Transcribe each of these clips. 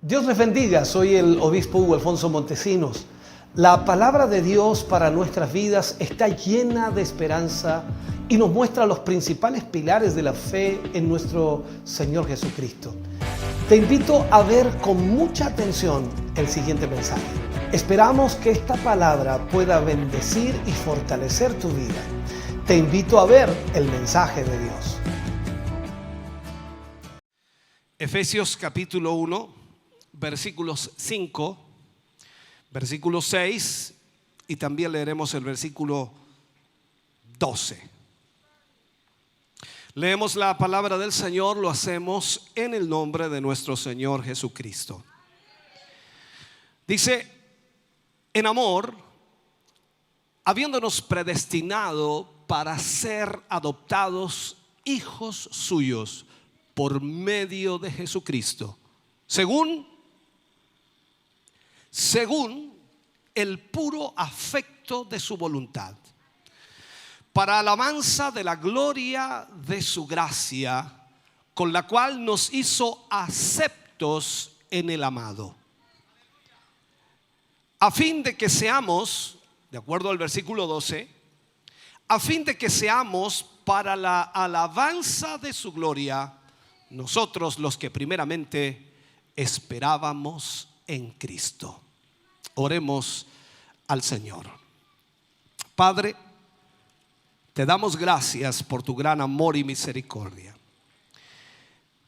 Dios les bendiga, soy el obispo Hugo Alfonso Montesinos. La palabra de Dios para nuestras vidas está llena de esperanza y nos muestra los principales pilares de la fe en nuestro Señor Jesucristo. Te invito a ver con mucha atención el siguiente mensaje. Esperamos que esta palabra pueda bendecir y fortalecer tu vida. Te invito a ver el mensaje de Dios. Efesios capítulo 1, versículos 5, versículo 6 y también leeremos el versículo 12. Leemos la palabra del Señor, lo hacemos en el nombre de nuestro Señor Jesucristo. Dice: en amor, habiéndonos predestinado para ser adoptados hijos suyos por medio de Jesucristo, según el puro afecto de su voluntad, para alabanza de la gloria de su gracia, con la cual nos hizo aceptos en el amado, a fin de que seamos, de acuerdo al versículo 12, a fin de que seamos para la alabanza de su gloria, nosotros los que primeramente esperábamos en Cristo. Oremos al Señor. Padre, te damos gracias por tu gran amor y misericordia.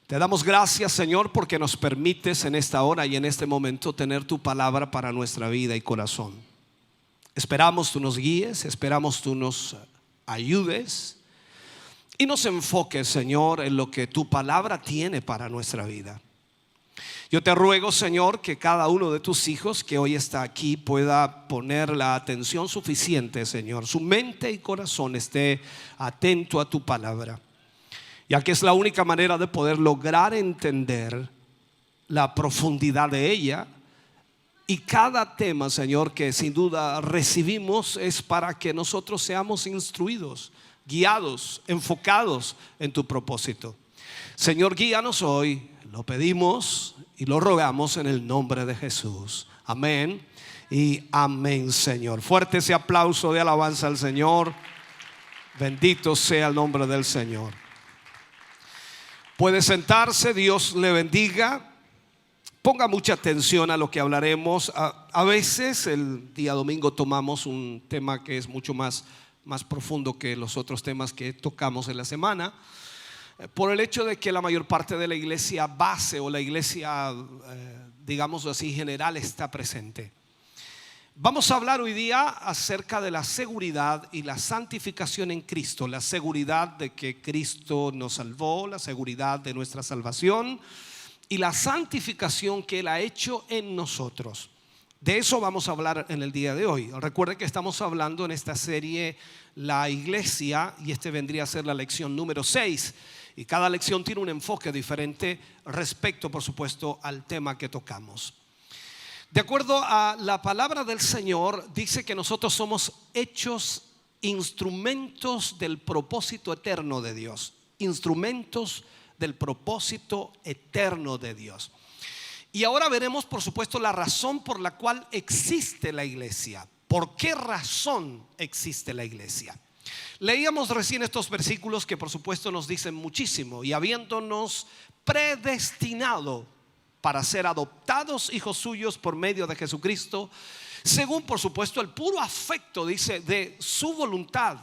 Te damos gracias, Señor, porque nos permites en esta hora y en este momento tener tu palabra para nuestra vida y corazón. Esperamos tú nos guíes, esperamos tú nos ayudes y nos enfoques, Señor, en lo que tu palabra tiene para nuestra vida. Yo te ruego, Señor, que cada uno de tus hijos que hoy está aquí pueda poner la atención suficiente, Señor. Su mente y corazón esté atento a tu palabra, ya que es la única manera de poder lograr entender la profundidad de ella. Y cada tema, Señor, que sin duda recibimos es para que nosotros seamos instruidos, guiados, enfocados en tu propósito. Señor, guíanos hoy, lo pedimos y lo rogamos en el nombre de Jesús. Amén y amén, Señor. Fuerte ese aplauso de alabanza al Señor. Bendito sea el nombre del Señor. Puede sentarse, Dios le bendiga. Ponga mucha atención a lo que hablaremos. A veces el día domingo tomamos un tema que es mucho más profundo que los otros temas que tocamos en la semana, por el hecho de que la mayor parte de la iglesia base o la iglesia, digamos así, general está presente. Vamos a hablar hoy día acerca de la seguridad y la santificación en Cristo. La seguridad de que Cristo nos salvó, la seguridad de nuestra salvación y la santificación que Él ha hecho en nosotros. De eso vamos a hablar en el día de hoy. Recuerde que estamos hablando en esta serie La Iglesia, y este vendría a ser la lección número 6. Y cada lección tiene un enfoque diferente respecto, por supuesto, al tema que tocamos. De acuerdo a la palabra del Señor, dice que nosotros somos hechos instrumentos del propósito eterno de Dios. Instrumentos del propósito eterno de Dios. Y ahora veremos, por supuesto, la razón por la cual existe la iglesia. ¿Por qué razón existe la iglesia? Leíamos recién estos versículos que por supuesto nos dicen muchísimo. Y habiéndonos predestinado para ser adoptados hijos suyos por medio de Jesucristo, según por supuesto el puro afecto, dice, de su voluntad,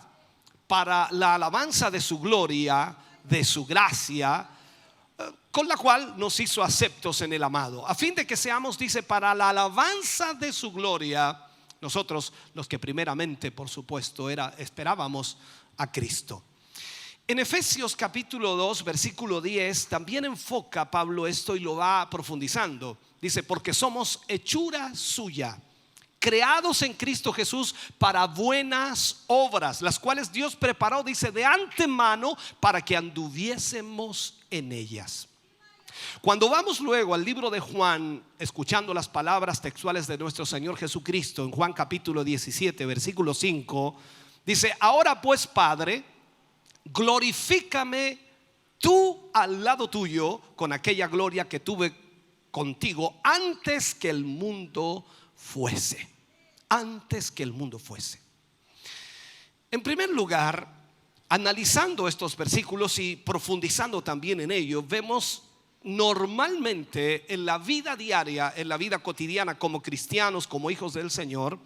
para la alabanza de su gloria, de su gracia, con la cual nos hizo aceptos en el amado, a fin de que seamos, dice, para la alabanza de su gloria, nosotros los que primeramente, por supuesto, esperábamos a Cristo. En Efesios capítulo 2, versículo 10, también enfoca Pablo esto y lo va profundizando. Dice: porque somos hechura suya, creados en Cristo Jesús para buenas obras, las cuales Dios preparó, dice, de antemano para que anduviésemos en ellas. Cuando vamos luego al libro de Juan, escuchando las palabras textuales de nuestro Señor Jesucristo, en Juan capítulo 17, versículo 5, dice: ahora pues, Padre, glorifícame tú al lado tuyo con aquella gloria que tuve contigo antes que el mundo fuese. Antes que el mundo fuese. En primer lugar, analizando estos versículos y profundizando también en ellos, vemos normalmente en la vida diaria, en la vida cotidiana como cristianos, como hijos del Señor,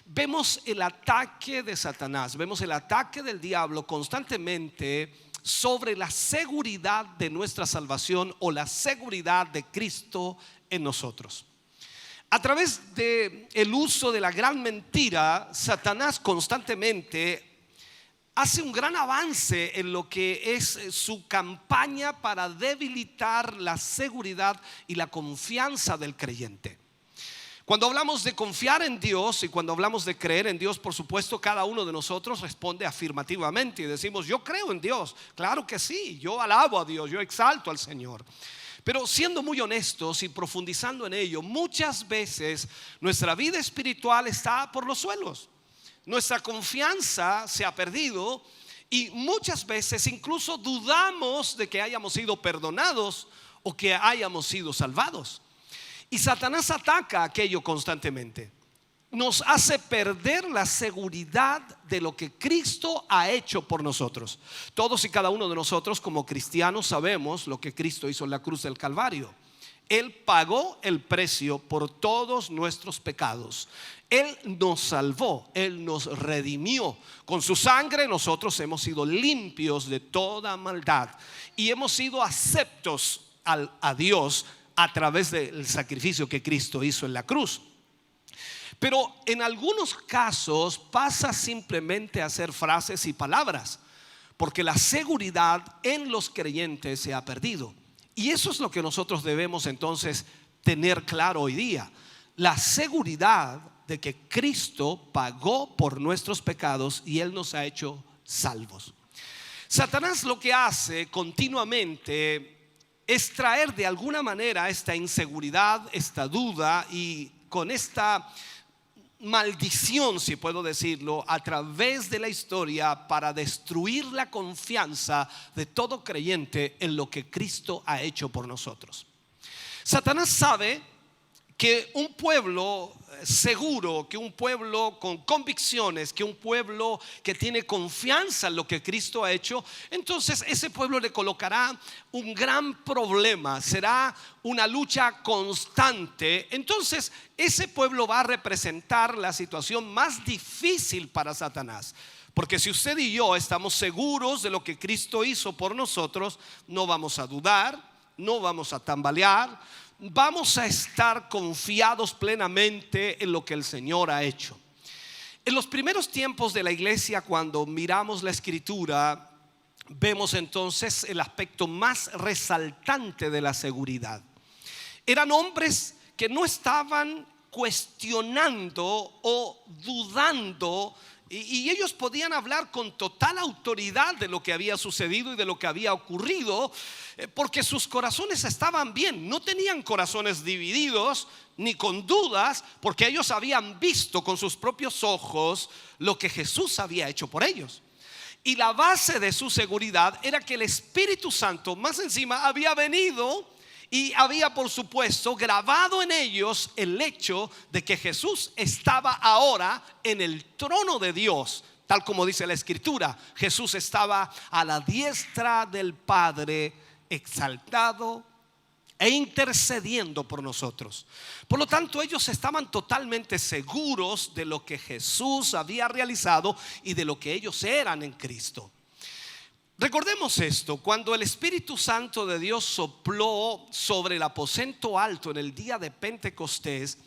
vemos el ataque de Satanás, vemos el ataque del diablo constantemente sobre la seguridad de nuestra salvación o la seguridad de Cristo en nosotros. A través del uso de la gran mentira, Satanás constantemente hace un gran avance en lo que es su campaña para debilitar la seguridad y la confianza del creyente. Cuando hablamos de confiar en Dios y cuando hablamos de creer en Dios, por supuesto, cada uno de nosotros responde afirmativamente y decimos: yo creo en Dios. Claro que sí, yo alabo a Dios, yo exalto al Señor. Pero siendo muy honestos y profundizando en ello, muchas veces nuestra vida espiritual está por los suelos. Nuestra confianza se ha perdido y muchas veces incluso dudamos de que hayamos sido perdonados o que hayamos sido salvados. Y Satanás ataca aquello constantemente. Nos hace perder la seguridad de lo que Cristo ha hecho por nosotros. Todos y cada uno de nosotros como cristianos sabemos lo que Cristo hizo en la cruz del Calvario. Él pagó el precio por todos nuestros pecados. Él nos salvó, Él nos redimió. Con su sangre nosotros hemos sido limpios de toda maldad y hemos sido aceptos a Dios a través del sacrificio que Cristo hizo en la cruz. Pero en algunos casos pasa simplemente a ser frases y palabras, porque la seguridad en los creyentes se ha perdido. Y eso es lo que nosotros debemos entonces tener claro hoy día: la seguridad de que Cristo pagó por nuestros pecados y Él nos ha hecho salvos. Satanás lo que hace continuamente es traer de alguna manera esta inseguridad, esta duda, y con esta maldición, si puedo decirlo, a través de la historia para destruir la confianza de todo creyente en lo que Cristo ha hecho por nosotros. Satanás sabe que un pueblo seguro, que un pueblo con convicciones, que un pueblo que tiene confianza en lo que Cristo ha hecho, entonces ese pueblo le colocará un gran problema, será una lucha constante. Entonces ese pueblo va a representar la situación más difícil para Satanás. Porque si usted y yo estamos seguros de lo que Cristo hizo por nosotros, no vamos a dudar, no vamos a tambalear, vamos a estar confiados plenamente en lo que el Señor ha hecho. En los primeros tiempos de la iglesia, cuando miramos la escritura, vemos entonces el aspecto más resaltante de la seguridad. Eran hombres que no estaban cuestionando o dudando, y ellos podían hablar con total autoridad de lo que había sucedido y de lo que había ocurrido, porque sus corazones estaban bien. No tenían corazones divididos ni con dudas, porque ellos habían visto con sus propios ojos lo que Jesús había hecho por ellos. Y la base de su seguridad era que el Espíritu Santo más encima había venido y había, por supuesto, grabado en ellos el hecho de que Jesús estaba ahora en el trono de Dios. Tal como dice la escritura, Jesús estaba a la diestra del Padre, exaltado e intercediendo por nosotros. Por lo tanto, ellos estaban totalmente seguros de lo que Jesús había realizado y de lo que ellos eran en Cristo. Recordemos esto: cuando el Espíritu Santo de Dios sopló sobre el aposento alto en el día de Pentecostés,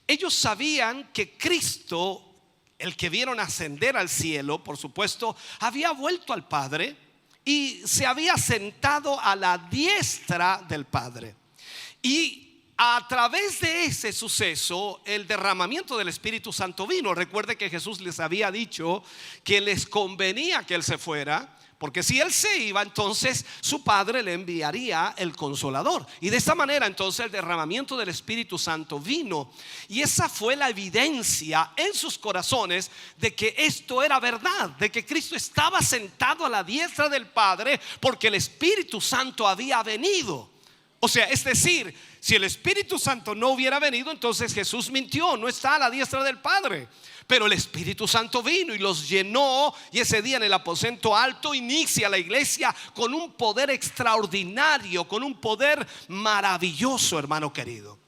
ellos sabían que Cristo, el que vieron ascender al cielo, por supuesto, había vuelto al Padre y se había sentado a la diestra del Padre. Y a través de ese suceso, el derramamiento del Espíritu Santo vino. Recuerde que Jesús les había dicho que les convenía que Él se fuera, porque si Él se iba, entonces su Padre le enviaría el Consolador. Y de esta manera entonces el derramamiento del Espíritu Santo vino. Y esa fue la evidencia en sus corazones de que esto era verdad, de que Cristo estaba sentado a la diestra del Padre, porque el Espíritu Santo había venido. O sea, es decir, si el Espíritu Santo no hubiera venido, entonces Jesús mintió, no está a la diestra del Padre. Pero el Espíritu Santo vino y los llenó, y ese día en el aposento alto inicia la iglesia con un poder extraordinario, con un poder maravilloso, hermano querido.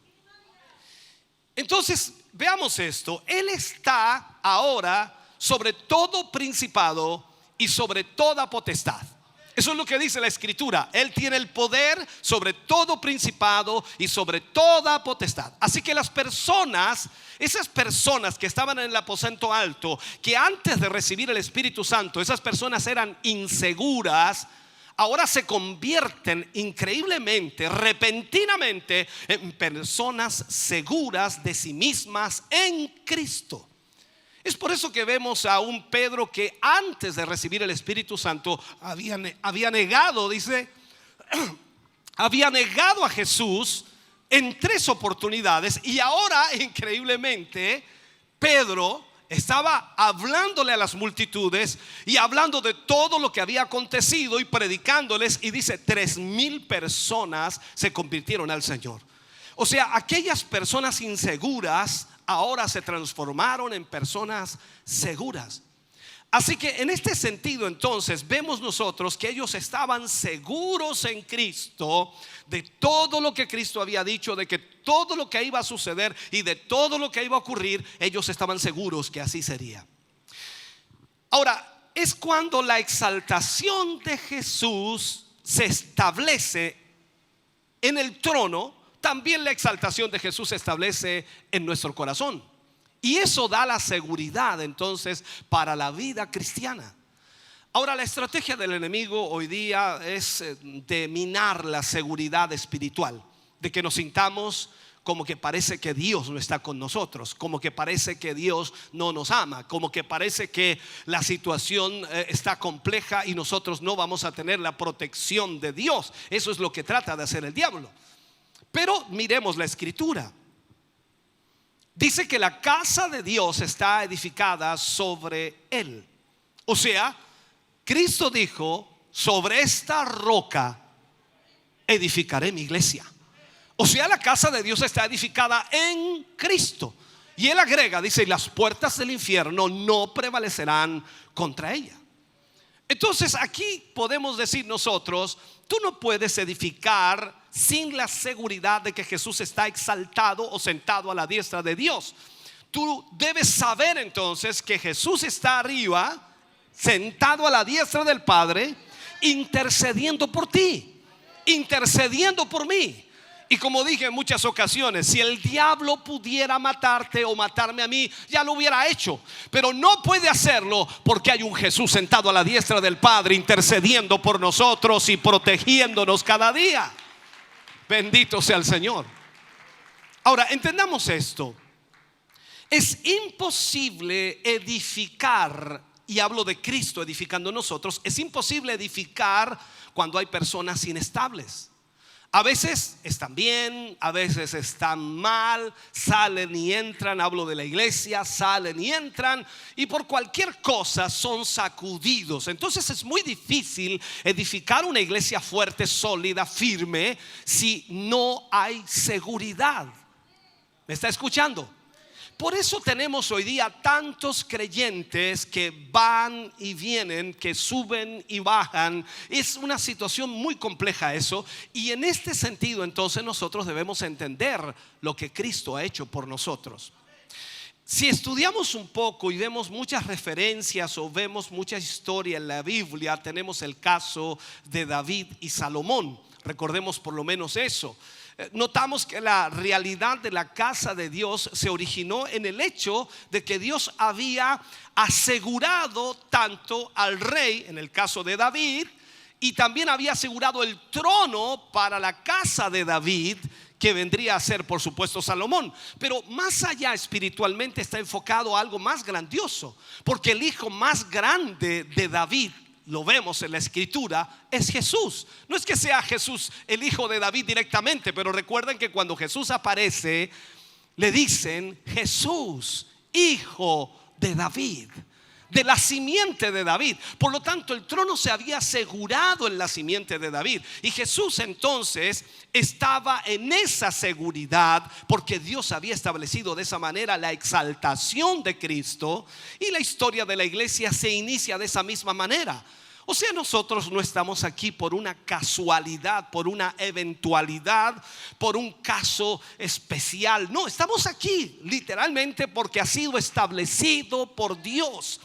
Entonces, veamos esto. Él está ahora sobre todo principado y sobre toda potestad. Eso es lo que dice la Escritura. Él tiene el poder sobre todo principado y sobre toda potestad. Así que las personas, esas personas que estaban en el aposento alto, que antes de recibir el Espíritu Santo, esas personas eran inseguras, ahora se convierten increíblemente, repentinamente, en personas seguras de sí mismas en Cristo. Es por eso que vemos a un Pedro que antes de recibir el Espíritu Santo había negado, dice, había negado a Jesús en 3 oportunidades, y ahora increíblemente Pedro estaba hablándole a las multitudes y hablando de todo lo que había acontecido y predicándoles, y dice 3,000 personas se convirtieron al Señor. O sea, aquellas personas inseguras ahora se transformaron en personas seguras. Así que en este sentido, entonces, vemos nosotros que ellos estaban seguros en Cristo de todo lo que Cristo había dicho, de que todo lo que iba a suceder y de todo lo que iba a ocurrir, ellos estaban seguros que así sería. Ahora, es cuando la exaltación de Jesús se establece en el trono, también la exaltación de Jesús se establece en nuestro corazón. Y eso da la seguridad entonces para la vida cristiana. Ahora, la estrategia del enemigo hoy día es de minar la seguridad espiritual, de que nos sintamos como que parece que Dios no está con nosotros, como que parece que Dios no nos ama, como que parece que la situación está compleja y nosotros no vamos a tener la protección de Dios. Eso es lo que trata de hacer el diablo. Pero miremos la Escritura. Dice que la casa de Dios está edificada sobre él. O sea, Cristo dijo: sobre esta roca edificaré mi iglesia. O sea, la casa de Dios está edificada en Cristo. Y él agrega, dice: y las puertas del infierno no prevalecerán contra ella. Entonces aquí podemos decir nosotros: tú no puedes edificar sin la seguridad de que Jesús está exaltado o sentado a la diestra de Dios. Tú debes saber entonces que Jesús está arriba, sentado a la diestra del Padre, intercediendo por ti, intercediendo por mí. Y como dije en muchas ocasiones, si el diablo pudiera matarte o matarme a mí, ya lo hubiera hecho. Pero no puede hacerlo porque hay un Jesús sentado a la diestra del Padre, intercediendo por nosotros y protegiéndonos cada día. Bendito sea el Señor. Ahora, entendamos esto. Es imposible edificar, y hablo de Cristo edificando nosotros, es imposible edificar cuando hay personas inestables. A veces están bien, a veces están mal, salen y entran. Hablo de la iglesia, salen y entran, y por cualquier cosa son sacudidos. Entonces es muy difícil edificar una iglesia fuerte, sólida, firme, si no hay seguridad. ¿Me está escuchando? Por eso tenemos hoy día tantos creyentes que van y vienen, que suben y bajan. Es una situación muy compleja eso. Y en este sentido entonces nosotros debemos entender lo que Cristo ha hecho por nosotros. Si estudiamos un poco y vemos muchas referencias o vemos mucha historia en la Biblia, tenemos el caso de David y Salomón. Recordemos por lo menos eso. Notamos que la realidad de la casa de Dios se originó en el hecho de que Dios había asegurado tanto al rey, en el caso de David, y también había asegurado el trono para la casa de David, que vendría a ser por supuesto Salomón. Pero más allá, espiritualmente está enfocado a algo más grandioso, porque el hijo más grande de David, lo vemos en la Escritura, es Jesús. No es que sea Jesús el hijo de David directamente, pero recuerden que cuando Jesús aparece, le dicen: Jesús, hijo de David. de la simiente de David. Por lo tanto, el trono se había asegurado en la simiente de David. Y Jesús entonces estaba en esa seguridad porque Dios había establecido de esa manera la exaltación de Cristo. Y la historia de la iglesia se inicia de esa misma manera. O sea, nosotros no estamos aquí por una casualidad, por una eventualidad, por un caso especial. No, estamos aquí literalmente porque ha sido establecido por Dios.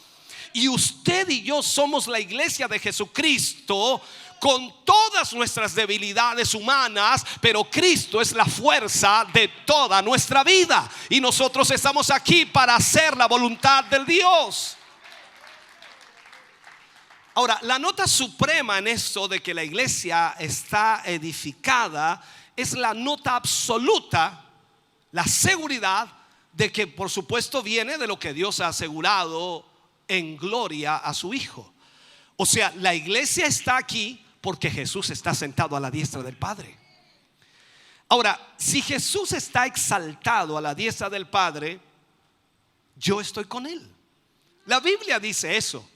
Y usted y yo somos la iglesia de Jesucristo, con todas nuestras debilidades humanas, pero Cristo es la fuerza de toda nuestra vida. Y nosotros estamos aquí para hacer la voluntad del Dios. Ahora, la nota suprema en esto de que la iglesia está edificada es la nota absoluta, la seguridad de que por supuesto viene de lo que Dios ha asegurado en gloria a su Hijo. O sea, la iglesia está aquí porque Jesús está sentado a la diestra del Padre. Ahora, si Jesús está exaltado a la diestra del Padre, yo estoy con Él. La Biblia dice eso,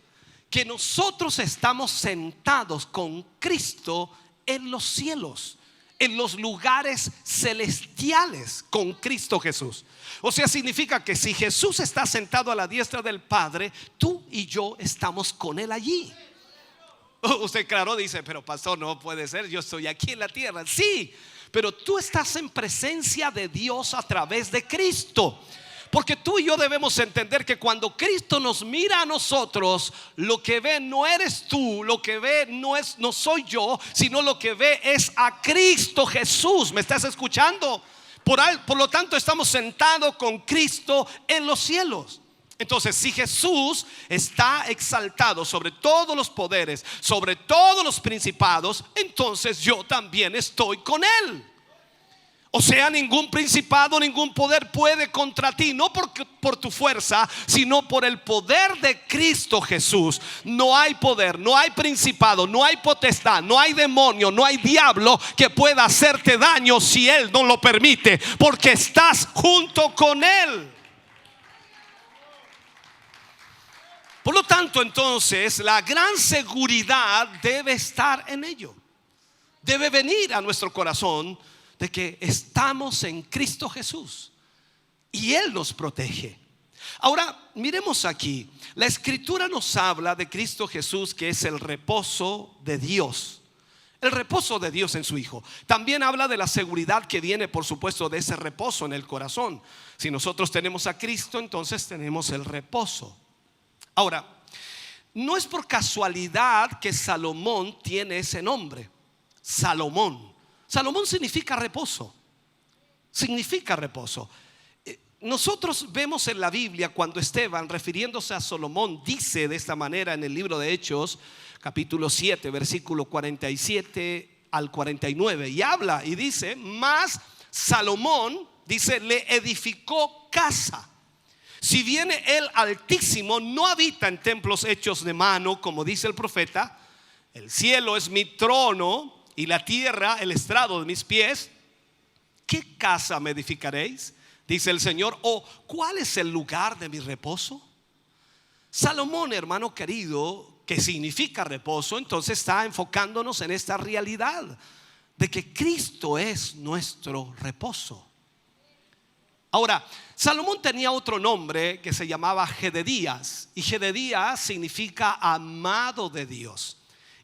que nosotros estamos sentados con Cristo en los cielos, en los lugares celestiales con Cristo Jesús. O sea, significa que si Jesús está sentado a la diestra del Padre, tú y yo estamos con Él allí. Usted claro dice, pero pastor, no puede ser, yo estoy aquí en la tierra. Sí, pero tú estás en presencia de Dios a través de Cristo. Porque tú y yo debemos entender que cuando Cristo nos mira a nosotros, lo que ve no eres tú, lo que ve no soy yo, sino lo que ve es a Cristo Jesús. ¿Me estás escuchando? Por lo tanto, estamos sentados con Cristo en los cielos. Entonces, si Jesús está exaltado sobre todos los poderes, sobre todos los principados, entonces yo también estoy con Él. O sea, ningún principado, ningún poder puede contra ti, no por tu fuerza, sino por el poder de Cristo Jesús. No hay poder, no hay principado, no hay potestad, no hay demonio, no hay diablo que pueda hacerte daño si Él no lo permite, porque estás junto con Él. Por lo tanto, entonces, la gran seguridad debe estar en ello. Debe venir a nuestro corazón de que estamos en Cristo Jesús y Él nos protege. Ahora, miremos aquí. La Escritura nos habla de Cristo Jesús, que es el reposo de Dios. El reposo de Dios en su Hijo. También habla de la seguridad que viene, por supuesto, de ese reposo en el corazón. Si nosotros tenemos a Cristo, entonces tenemos el reposo. Ahora, no es por casualidad que Salomón tiene ese nombre. Salomón significa reposo. Significa reposo. Nosotros vemos en la Biblia cuando Esteban, refiriéndose a Salomón, dice de esta manera en el libro de Hechos, capítulo 7, versículo 47 al 49. Y habla y dice, mas Salomón, dice, le edificó casa. Si viene el Altísimo, no habita en templos hechos de mano, como dice el profeta. El cielo es mi trono y la tierra el estrado de mis pies. ¿Qué casa me edificaréis? Dice el Señor. ¿O cuál es el lugar de mi reposo? Salomón, hermano querido, que significa reposo, entonces está enfocándonos en esta realidad de que Cristo es nuestro reposo. Ahora, Salomón tenía otro nombre que se llamaba Jededías, y Jededías significa amado de Dios.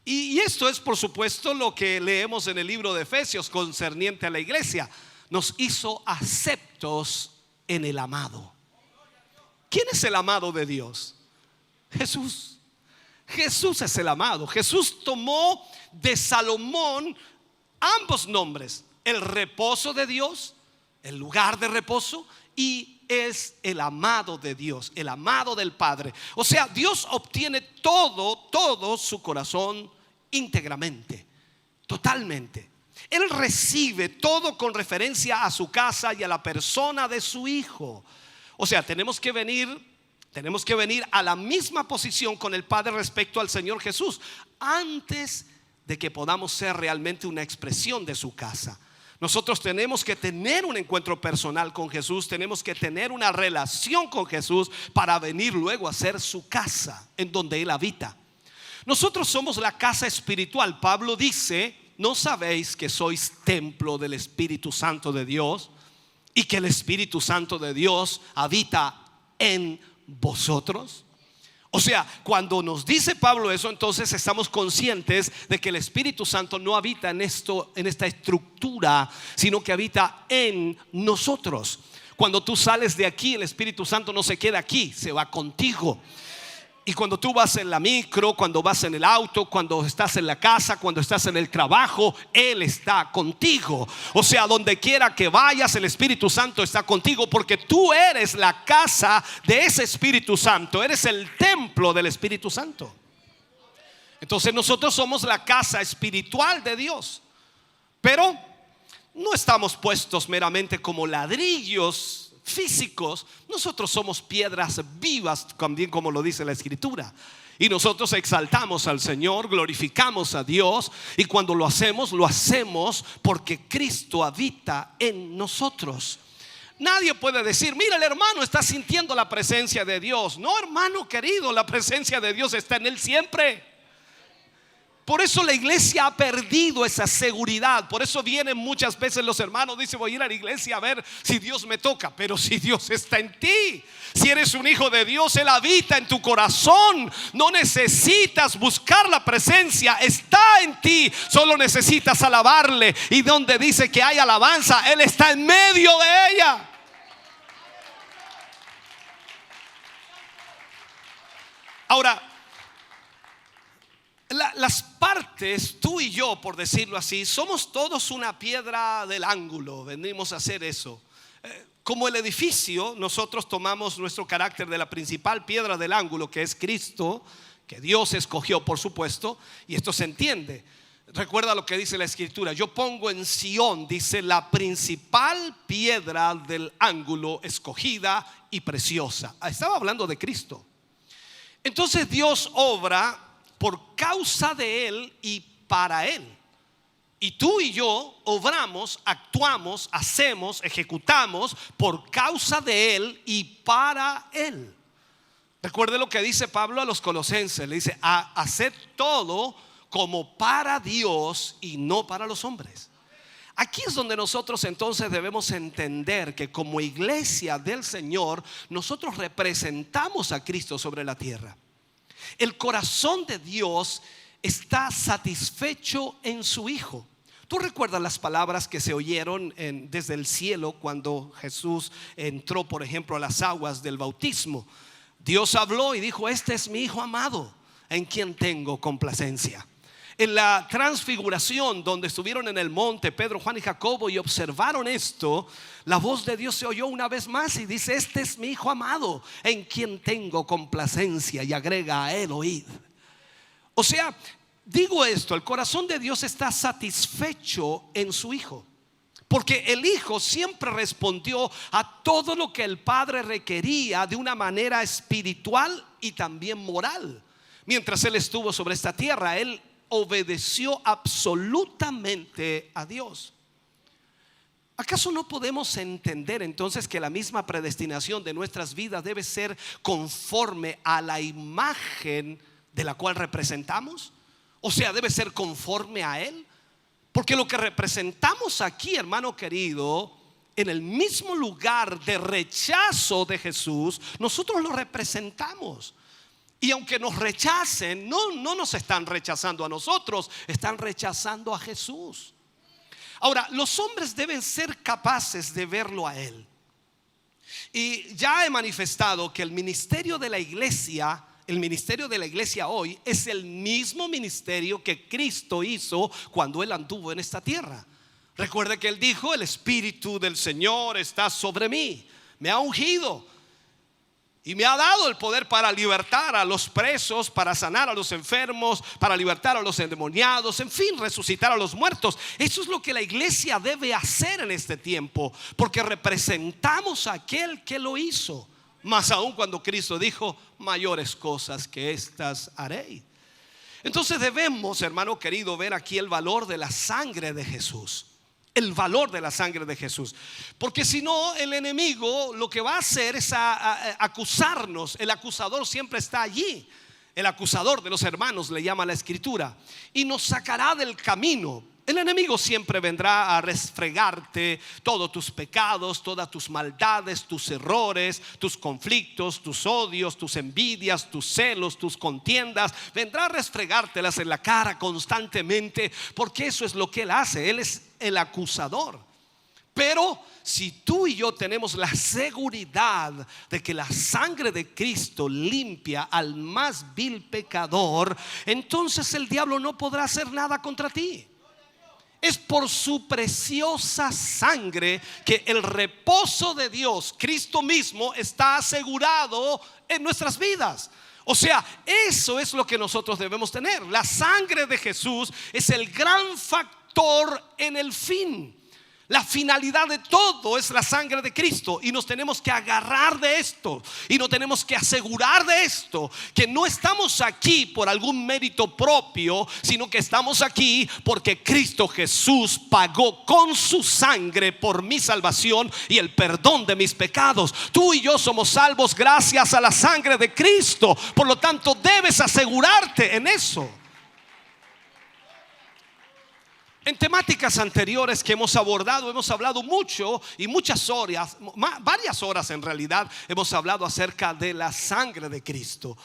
Y esto es por supuesto lo que leemos en el libro de Efesios concerniente a la iglesia. Nos hizo aceptos en el amado. ¿Quién es el amado de Dios? Jesús. Jesús es el amado. Jesús tomó de Salomón ambos nombres: el reposo de Dios, el lugar de reposo, y es el amado de Dios, el amado del Padre. O sea, Dios obtiene todo su corazón íntegramente, totalmente. Él recibe todo con referencia a su casa y a la persona de su Hijo. O sea, tenemos que venir a la misma posición con el Padre respecto al Señor Jesús antes de que podamos ser realmente una expresión de su casa. Nosotros tenemos que tener un encuentro personal con Jesús, tenemos que tener una relación con Jesús para venir luego a ser su casa en donde Él habita. Nosotros somos la casa espiritual. Pablo dice: ¿no sabéis que sois templo del Espíritu Santo de Dios y que el Espíritu Santo de Dios habita en vosotros? O sea, cuando nos dice Pablo eso, entonces estamos conscientes de que el Espíritu Santo no habita en esta estructura, sino que habita en nosotros. Cuando tú sales de aquí, el Espíritu Santo no se queda aquí, se va contigo. Y cuando tú vas en la micro, cuando vas en el auto, cuando estás en la casa, cuando estás en el trabajo, Él está contigo. O sea, donde quiera que vayas, el Espíritu Santo está contigo, porque tú eres la casa de ese Espíritu Santo. Eres el templo del Espíritu Santo. Entonces nosotros somos la casa espiritual de Dios. Pero no estamos puestos meramente como ladrillos físicos. Nosotros somos piedras vivas, también como lo dice la Escritura. Y nosotros exaltamos al Señor, glorificamos a Dios. Y cuando lo hacemos porque Cristo habita en nosotros. Nadie puede decir: mira, el hermano está sintiendo la presencia de Dios. No, hermano querido, la presencia de Dios está en él siempre. Por eso la iglesia ha perdido esa seguridad. Por eso vienen muchas veces los hermanos, dicen: voy a ir a la iglesia a ver si Dios me toca. Pero si Dios está en ti, si eres un hijo de Dios, Él habita en tu corazón. No necesitas buscar la presencia, está en ti. Solo necesitas alabarle. Y donde dice que hay alabanza, Él está en medio de ella. Ahora, las partes, tú y yo, por decirlo así, somos todos una piedra del ángulo. Venimos a hacer eso. Como el edificio, nosotros tomamos nuestro carácter de la principal piedra del ángulo, que es Cristo, que Dios escogió, por supuesto. Y esto se entiende. Recuerda lo que dice la Escritura: yo pongo en Sión, dice, la principal piedra del ángulo, escogida y preciosa. Estaba hablando de Cristo. Entonces Dios obra por causa de Él y para Él. Y tú y yo obramos, actuamos, hacemos, ejecutamos por causa de Él y para Él. Recuerde lo que dice Pablo a los Colosenses. Le dice: haced todo como para Dios y no para los hombres. Aquí es donde nosotros entonces debemos entender que como iglesia del Señor, nosotros representamos a Cristo sobre la tierra. El corazón de Dios está satisfecho en su Hijo. ¿Tú recuerdas las palabras que se oyeron desde el cielo cuando Jesús entró, por ejemplo, a las aguas del bautismo? Dios habló y dijo: este es mi Hijo amado, en quien tengo complacencia. En la transfiguración, donde estuvieron en el monte Pedro, Juan y Jacobo y observaron esto, la voz de Dios se oyó una vez más y dice: este es mi Hijo amado, en quien tengo complacencia. Y agrega: a él oíd. O sea, digo esto: el corazón de Dios está satisfecho en su Hijo, porque el Hijo siempre respondió a todo lo que el Padre requería de una manera espiritual y también moral. Mientras Él estuvo sobre esta tierra, Él obedeció absolutamente a Dios. ¿Acaso no podemos entender entonces que la misma predestinación de nuestras vidas debe ser conforme a la imagen de la cual representamos? O sea, debe ser conforme a Él. Porque lo que representamos aquí, hermano querido, en el mismo lugar de rechazo de Jesús, nosotros lo representamos. Y aunque nos rechacen, no nos están rechazando a nosotros, están rechazando a Jesús. Ahora, los hombres deben ser capaces de verlo a Él. Y ya he manifestado que el ministerio de la iglesia hoy es el mismo ministerio que Cristo hizo cuando Él anduvo en esta tierra. Recuerde que Él dijo: el Espíritu del Señor está sobre mí, me ha ungido y me ha dado el poder para libertar a los presos, para sanar a los enfermos, para libertar a los endemoniados, en fin, resucitar a los muertos. Eso es lo que la iglesia debe hacer en este tiempo, porque representamos a aquel que lo hizo. Más aún cuando Cristo dijo: mayores cosas que estas haré. Entonces debemos, hermano querido, ver aquí el valor de la sangre de Jesús. el valor de la sangre de Jesús. Porque si no, el enemigo lo que va a hacer es acusarnos. El acusador siempre está allí. El acusador de los hermanos le llama la Escritura, y nos sacará del camino. El enemigo siempre vendrá a resfregarte todos tus pecados, todas tus maldades, tus errores, tus conflictos, tus odios, tus envidias, tus celos, tus contiendas. Vendrá a resfregártelas en la cara constantemente, porque eso es lo que él hace. Él es el acusador. Pero si tú y yo tenemos la seguridad de que la sangre de Cristo limpia al más vil pecador, entonces el diablo no podrá hacer nada contra ti. Es por su preciosa sangre que el reposo de Dios, Cristo mismo, está asegurado en nuestras vidas. O sea, eso es lo que nosotros debemos tener. La sangre de Jesús es el gran factor en el fin. La finalidad de todo es la sangre de Cristo, y nos tenemos que agarrar de esto y nos tenemos que asegurar de esto, que no estamos aquí por algún mérito propio, sino que estamos aquí porque Cristo Jesús pagó con su sangre por mi salvación y el perdón de mis pecados. Tú y yo somos salvos gracias a la sangre de Cristo. Por lo tanto, debes asegurarte en eso. En temáticas anteriores que hemos abordado, hemos hablado mucho y muchas horas, varias horas en realidad, hemos hablado acerca de la sangre de Cristo.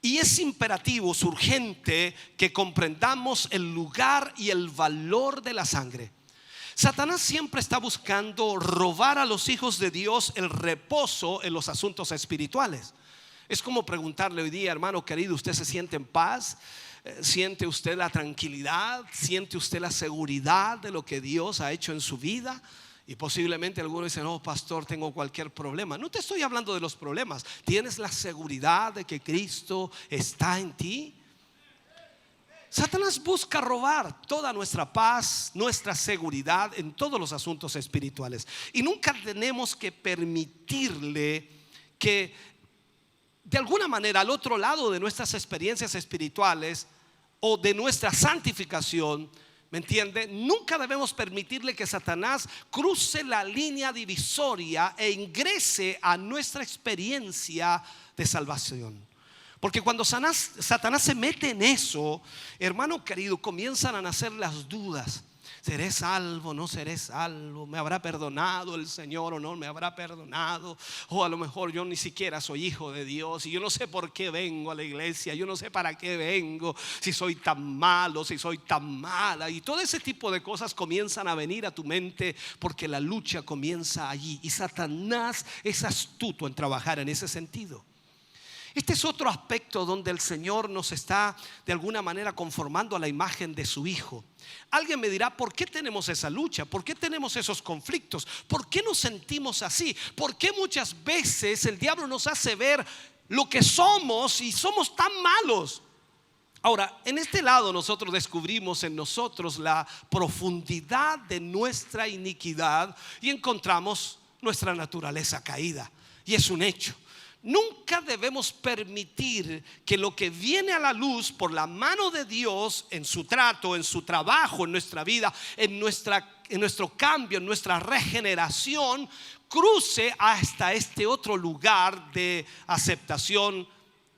Y es imperativo, es urgente que comprendamos el lugar y el valor de la sangre. Satanás siempre está buscando robar a los hijos de Dios el reposo en los asuntos espirituales. Es como preguntarle hoy día: hermano querido, ¿usted se siente en paz? ¿Siente usted la tranquilidad? ¿Siente usted la seguridad de lo que Dios ha hecho en su vida? Y posiblemente algunos dicen: no, pastor, tengo cualquier problema. No te estoy hablando de los problemas. ¿Tienes la seguridad de que Cristo está en ti? Satanás busca robar toda nuestra paz, nuestra seguridad en todos los asuntos espirituales. Y nunca tenemos que permitirle que de alguna manera al otro lado de nuestras experiencias espirituales o de nuestra santificación, ¿me entiende? Nunca debemos permitirle que Satanás cruce la línea divisoria e ingrese a nuestra experiencia de salvación. Porque cuando Satanás se mete en eso, hermano querido, comienzan a nacer las dudas. ¿Seré salvo? ¿No seré salvo? ¿Me habrá perdonado el Señor o no me habrá perdonado? O a lo mejor yo ni siquiera soy hijo de Dios y yo no sé por qué vengo a la iglesia. Yo no sé para qué vengo, si soy tan malo, si soy tan mala. Y todo ese tipo de cosas comienzan a venir a tu mente porque la lucha comienza allí. Y Satanás es astuto en trabajar en ese sentido. Este es otro aspecto donde el Señor nos está de alguna manera conformando a la imagen de su Hijo. Alguien me dirá: ¿por qué tenemos esa lucha? ¿Por qué tenemos esos conflictos? ¿Por qué nos sentimos así? ¿Por qué muchas veces el diablo nos hace ver lo que somos y somos tan malos? Ahora, en este lado nosotros descubrimos en nosotros la profundidad de nuestra iniquidad y encontramos nuestra naturaleza caída. Y es un hecho. Nunca debemos permitir que lo que viene a la luz por la mano de Dios en su trato, en su trabajo, en nuestra vida, en nuestro cambio, en nuestra regeneración, cruce hasta este otro lugar de aceptación.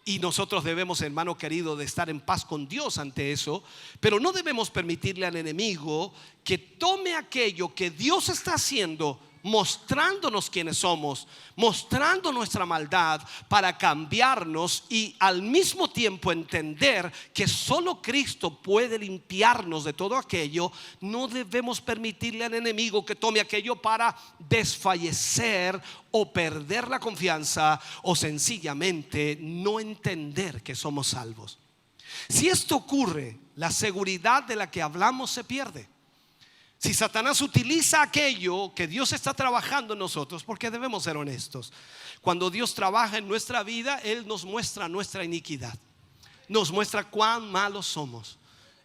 Y nosotros debemos, hermano querido, de estar en paz con Dios ante eso. Pero no debemos permitirle al enemigo que tome aquello que Dios está haciendo, mostrándonos quiénes somos, mostrando nuestra maldad, para cambiarnos y al mismo tiempo entender que solo Cristo puede limpiarnos de todo aquello. No debemos permitirle al enemigo que tome aquello para desfallecer o perder la confianza o sencillamente no entender que somos salvos. Si esto ocurre, la seguridad de la que hablamos se pierde. Si Satanás utiliza aquello que Dios está trabajando en nosotros, porque debemos ser honestos, cuando Dios trabaja en nuestra vida, Él nos muestra nuestra iniquidad, nos muestra cuán malos somos.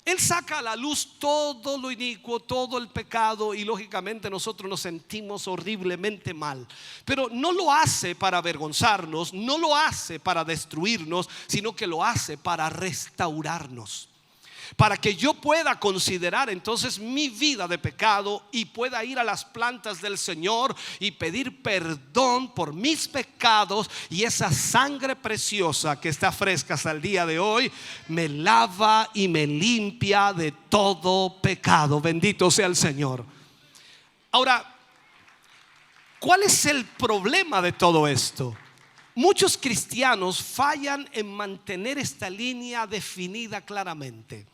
Él saca a la luz todo lo inicuo, todo el pecado, y lógicamente nosotros nos sentimos horriblemente mal. Pero no lo hace para avergonzarnos, no lo hace para destruirnos, sino que lo hace para restaurarnos. para que yo pueda considerar entonces mi vida de pecado y pueda ir a las plantas del Señor y pedir perdón por mis pecados, y esa sangre preciosa que está fresca hasta el día de hoy me lava y me limpia de todo pecado. Bendito sea el Señor. Ahora, ¿cuál es el problema de todo esto? Muchos cristianos fallan en mantener esta línea definida claramente.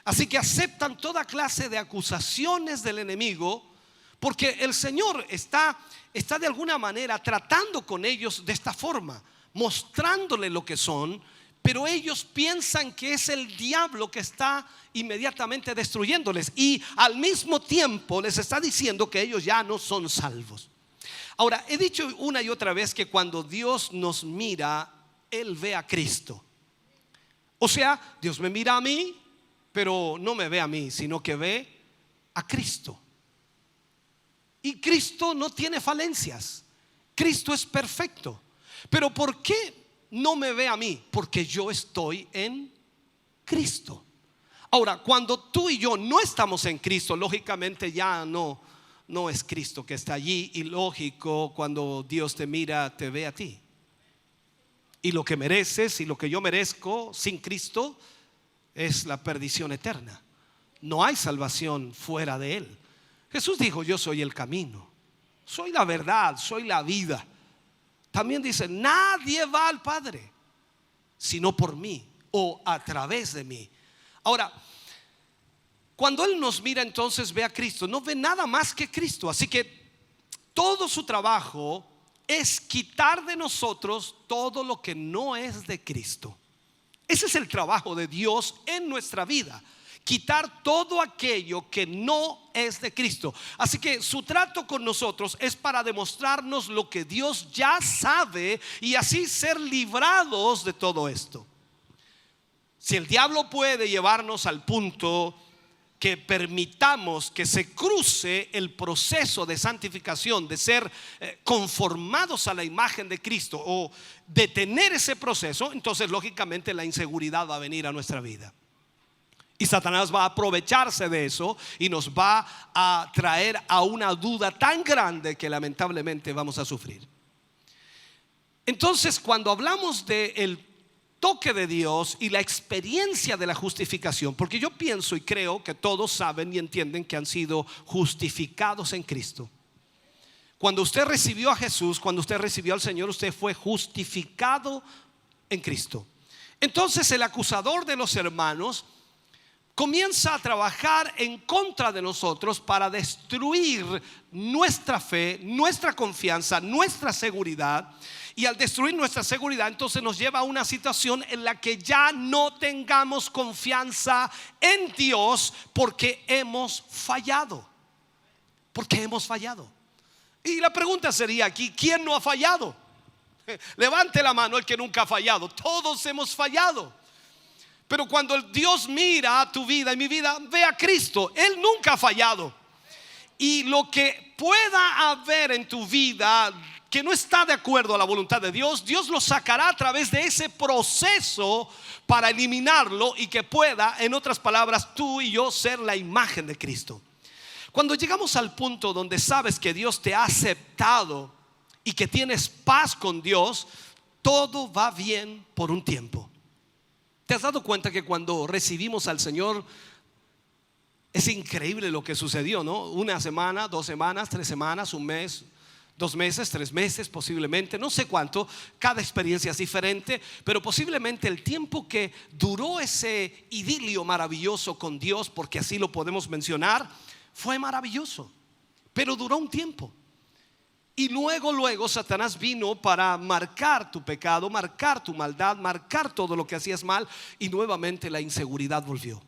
Así que aceptan toda clase de acusaciones del enemigo, porque el Señor está de alguna manera tratando con ellos de esta forma, mostrándole lo que son, pero ellos piensan que es el diablo que está inmediatamente destruyéndoles, y al mismo tiempo les está diciendo que ellos ya no son salvos. Ahora, he dicho una y otra vez que cuando Dios nos mira, Él ve a Cristo. O sea, Dios me mira a mí, pero no me ve a mí, sino que ve a Cristo. Y Cristo no tiene falencias. Cristo es perfecto. Pero ¿por qué no me ve a mí? Porque yo estoy en Cristo. Ahora, cuando tú y yo no estamos en Cristo, lógicamente ya no es Cristo que está allí, y lógico, cuando Dios te mira, te ve a ti. Y lo que mereces y lo que yo merezco sin Cristo es la perdición eterna. No hay salvación fuera de Él. Jesús dijo: yo soy el camino, soy la verdad, soy la vida. También dice: nadie va al Padre sino por mí, o a través de mí. Ahora, cuando Él nos mira, entonces ve a Cristo, no ve nada más que Cristo. Así que todo su trabajo es quitar de nosotros todo lo que no es de Cristo. Ese es el trabajo de Dios en nuestra vida: quitar todo aquello que no es de Cristo. Así que su trato con nosotros es para demostrarnos lo que Dios ya sabe, y así ser librados de todo esto. Si el diablo puede llevarnos al punto que permitamos que se cruce el proceso de santificación, de ser conformados a la imagen de Cristo, o detener ese proceso, entonces lógicamente la inseguridad va a venir a nuestra vida. Y Satanás va a aprovecharse de eso y nos va a traer a una duda tan grande que lamentablemente vamos a sufrir. Entonces, cuando hablamos del toque de Dios y la experiencia de la justificación, porque yo pienso y creo que todos saben y entienden que han sido justificados en Cristo. Cuando usted recibió a Jesús, cuando usted recibió al Señor, usted fue justificado en Cristo. Entonces el acusador de los hermanos comienza a trabajar en contra de nosotros para destruir nuestra fe, nuestra confianza, nuestra seguridad. Y al destruir nuestra seguridad, entonces nos lleva a una situación en la que ya no tengamos confianza en Dios, porque hemos fallado. Porque hemos fallado. Y la pregunta sería aquí: ¿quién no ha fallado? Levante la mano el que nunca ha fallado. Todos hemos fallado. Pero cuando el Dios mira a tu vida y mi vida, ve a Cristo. Él nunca ha fallado. Y lo que pueda haber en tu vida que no está de acuerdo a la voluntad de Dios, Dios lo sacará a través de ese proceso para eliminarlo, y que pueda, en otras palabras, tú y yo ser la imagen de Cristo. Cuando llegamos al punto donde sabes que Dios te ha aceptado y que tienes paz con Dios, todo va bien por un tiempo. ¿Te has dado cuenta que cuando recibimos al Señor es increíble lo que sucedió, ¿no? Una semana, 2 semanas, 3 semanas, un mes, 2 meses, 3 meses, posiblemente, no sé cuánto. Cada experiencia es diferente, pero posiblemente el tiempo que duró ese idilio maravilloso con Dios, porque así lo podemos mencionar, fue maravilloso, pero duró un tiempo. Y luego Satanás vino para marcar tu pecado, marcar tu maldad, marcar todo lo que hacías mal, y nuevamente la inseguridad volvió.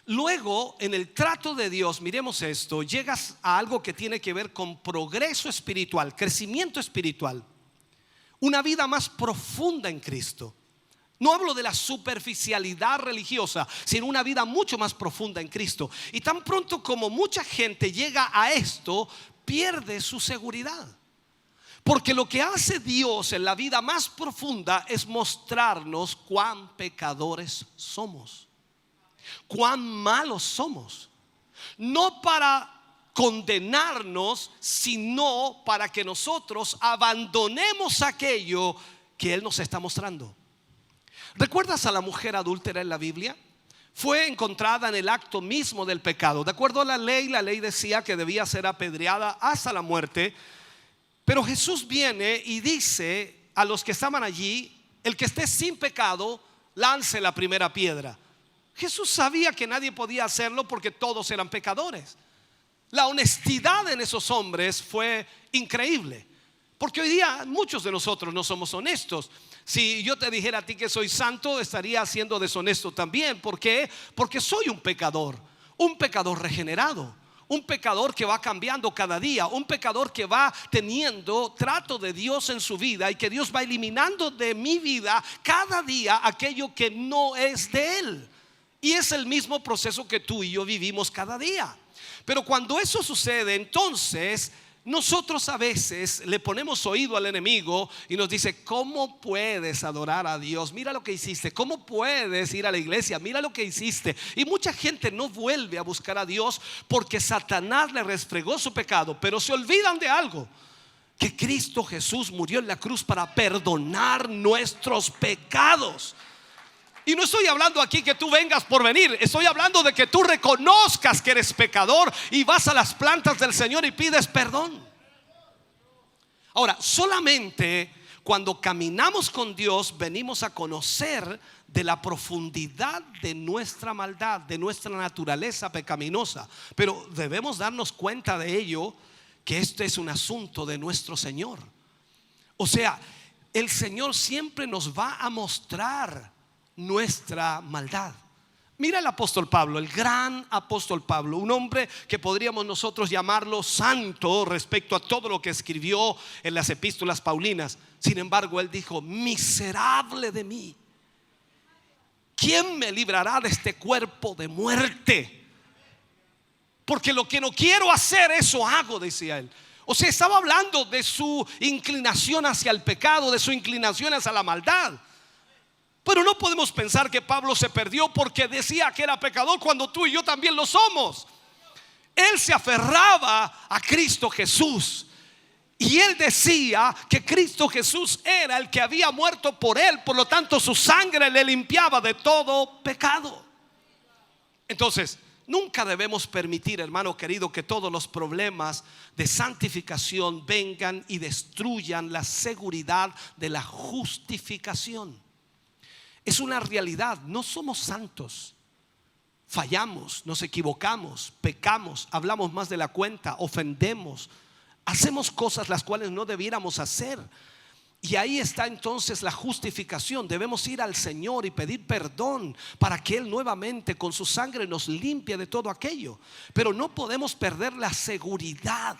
Luego, en el trato de Dios, miremos esto, llegas a algo que tiene que ver con progreso espiritual, crecimiento espiritual, una vida más profunda en Cristo. No hablo de la superficialidad religiosa, sino una vida mucho más profunda en Cristo. Y tan pronto como mucha gente llega a esto, pierde su seguridad. Porque lo que hace Dios en la vida más profunda es mostrarnos cuán pecadores somos. cuán malos somos, no para condenarnos, sino para que nosotros abandonemos aquello que Él nos está mostrando. ¿Recuerdas a la mujer adúltera en la Biblia? Fue encontrada en el acto mismo del pecado. De acuerdo a la ley decía que debía ser apedreada hasta la muerte. Pero Jesús viene y dice a los que estaban allí: el que esté sin pecado, lance la primera piedra. Jesús sabía que nadie podía hacerlo porque todos eran pecadores. La honestidad en esos hombres fue increíble, porque hoy día muchos de nosotros no somos honestos. Si yo te dijera a ti que soy santo, estaría siendo deshonesto también. ¿Por qué? Porque soy un pecador regenerado, un pecador que va cambiando cada día, un pecador que va teniendo trato de Dios en su vida y que Dios va eliminando de mi vida cada día aquello que no es de Él. Y es el mismo proceso que tú y yo vivimos cada día. Pero cuando eso sucede, entonces nosotros a veces le ponemos oído al enemigo y nos dice: ¿cómo puedes adorar a Dios? Mira lo que hiciste. ¿Cómo puedes ir a la iglesia? Mira lo que hiciste. Y mucha gente no vuelve a buscar a Dios porque Satanás le restregó su pecado. Pero se olvidan de algo: que Cristo Jesús murió en la cruz para perdonar nuestros pecados. Y no estoy hablando aquí que tú vengas por venir. Estoy hablando de que tú reconozcas que eres pecador y vas a las plantas del Señor y pides perdón. Ahora, solamente cuando caminamos con Dios venimos a conocer de la profundidad de nuestra maldad, de nuestra naturaleza pecaminosa. Pero debemos darnos cuenta de ello, que este es un asunto de nuestro Señor. O sea, el Señor siempre nos va a mostrar nuestra maldad. Mira el apóstol Pablo, el gran apóstol Pablo, un hombre que podríamos nosotros llamarlo santo respecto a todo lo que escribió en las epístolas paulinas. Sin embargo, él dijo: miserable de mí, ¿quién me librará de este cuerpo de muerte? Porque lo que no quiero hacer, eso hago, decía él. O sea, estaba hablando de su inclinación hacia el pecado, de su inclinación hacia la maldad. Pero no podemos pensar que Pablo se perdió porque decía que era pecador, cuando tú y yo también lo somos. Él se aferraba a Cristo Jesús y él decía que Cristo Jesús era el que había muerto por él, por lo tanto su sangre le limpiaba de todo pecado. Entonces, nunca debemos permitir, hermano querido, que todos los problemas de santificación vengan y destruyan la seguridad de la justificación. Es una realidad, no somos santos. Fallamos, nos equivocamos, pecamos, hablamos más de la cuenta, ofendemos, hacemos cosas las cuales no debiéramos hacer. Y ahí está entonces la justificación. Debemos ir al Señor y pedir perdón para que Él nuevamente con su sangre nos limpie de todo aquello. Pero no podemos perder la seguridad.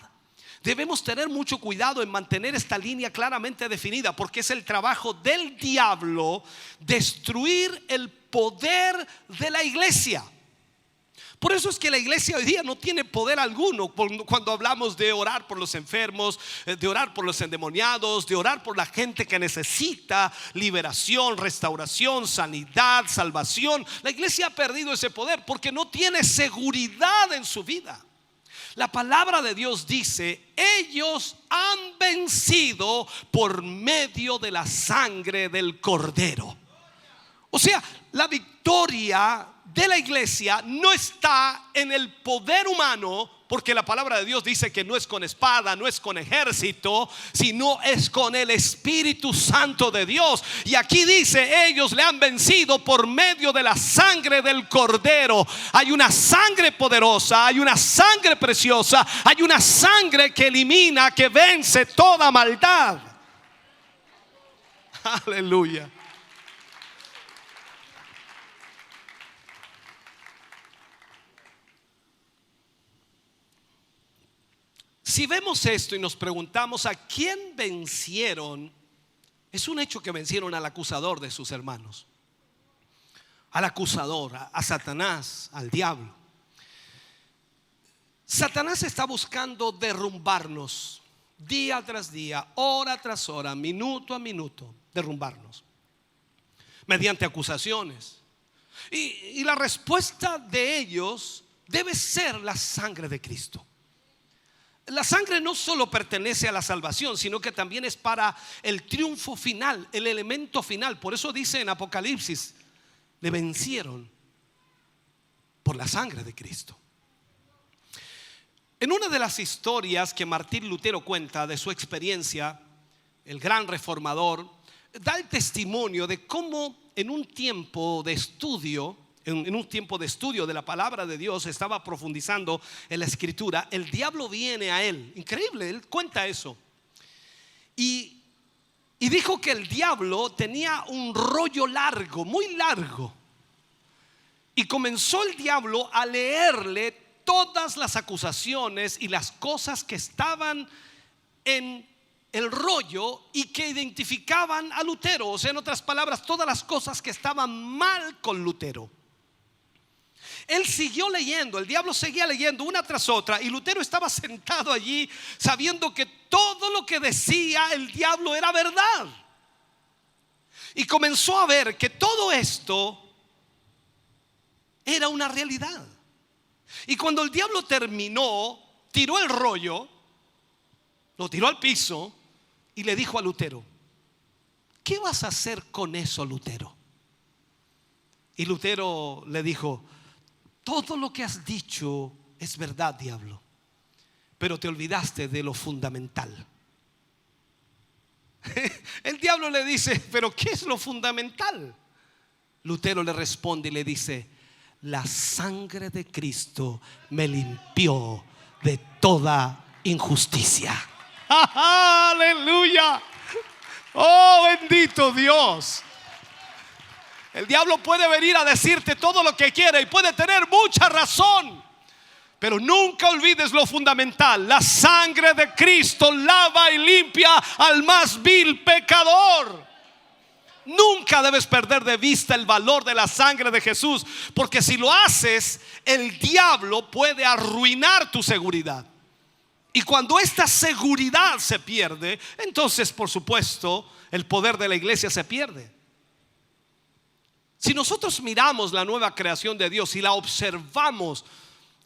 Debemos tener mucho cuidado en mantener esta línea claramente definida, porque es el trabajo del diablo destruir el poder de la iglesia. Por eso es que la iglesia hoy día no tiene poder alguno cuando hablamos de orar por los enfermos, de orar por los endemoniados, de orar por la gente que necesita liberación, restauración, sanidad, salvación. La iglesia ha perdido ese poder porque no tiene seguridad en su vida. La palabra de Dios dice: ellos han vencido por medio de la sangre del Cordero. O sea, la victoria de la iglesia no está en el poder humano, porque la palabra de Dios dice que no es con espada, no es con ejército, sino es con el Espíritu Santo de Dios. Y aquí dice: ellos le han vencido por medio de la sangre del Cordero. Hay una sangre poderosa, hay una sangre preciosa, hay una sangre que elimina, que vence toda maldad. Aleluya. Si vemos esto y nos preguntamos a quién vencieron, es un hecho que vencieron al acusador de sus hermanos, al acusador, a Satanás, al diablo. Satanás está buscando derrumbarnos día tras día, hora tras hora, minuto a minuto, derrumbarnos mediante acusaciones, Y la respuesta de ellos debe ser la sangre de Cristo. La sangre no solo pertenece a la salvación, sino que también es para el triunfo final, el elemento final. Por eso dice en Apocalipsis, le vencieron por la sangre de Cristo. En una de las historias que Martín Lutero cuenta de su experiencia, el gran reformador da el testimonio de cómo en un tiempo de estudio, de la palabra de Dios, estaba profundizando en la escritura, el diablo viene a él. Increíble, él cuenta eso. Y dijo que el diablo tenía un rollo largo, muy largo. Y comenzó el diablo a leerle todas las acusaciones y las cosas que estaban en el rollo y que identificaban a Lutero. O sea, en otras palabras, todas las cosas que estaban mal con Lutero. Él siguió leyendo, el diablo seguía leyendo una tras otra, y Lutero estaba sentado allí sabiendo que todo lo que decía el diablo era verdad. Y comenzó a ver que todo esto era una realidad. Y cuando el diablo terminó, tiró el rollo, lo tiró al piso y le dijo a Lutero: ¿qué vas a hacer con eso, Lutero? Y Lutero le dijo: todo lo que has dicho es verdad, diablo, pero te olvidaste de lo fundamental. El diablo le dice: ¿pero qué es lo fundamental? Lutero le responde y le dice: la sangre de Cristo me limpió de toda injusticia. Aleluya. Oh, bendito Dios. El diablo puede venir a decirte todo lo que quiere y puede tener mucha razón, pero nunca olvides lo fundamental. La sangre de Cristo lava y limpia al más vil pecador. Nunca debes perder de vista el valor de la sangre de Jesús, porque si lo haces, el diablo puede arruinar tu seguridad. Y cuando esta seguridad se pierde, entonces, por supuesto, el poder de la iglesia se pierde. Si nosotros miramos la nueva creación de Dios y la observamos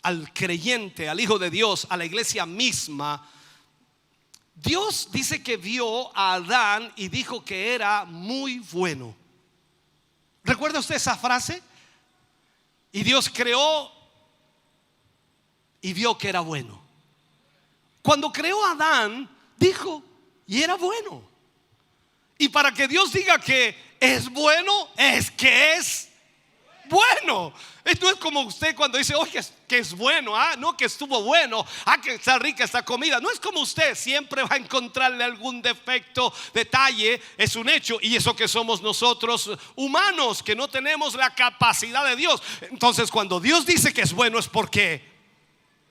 al creyente, al Hijo de Dios, a la iglesia misma, Dios dice que vio a Adán y dijo que era muy bueno. ¿Recuerda usted esa frase? Y Dios creó y vio que era bueno. Cuando creó a Adán, dijo y era bueno. Y para que Dios diga que es bueno, es que es bueno. Esto es como usted cuando dice: oye, que es bueno, no que estuvo bueno, que está rica esta comida. No es como usted, siempre va a encontrarle algún defecto, detalle. Es un hecho, y eso que somos nosotros humanos, que no tenemos la capacidad de Dios. Entonces, cuando Dios dice que es bueno, es porque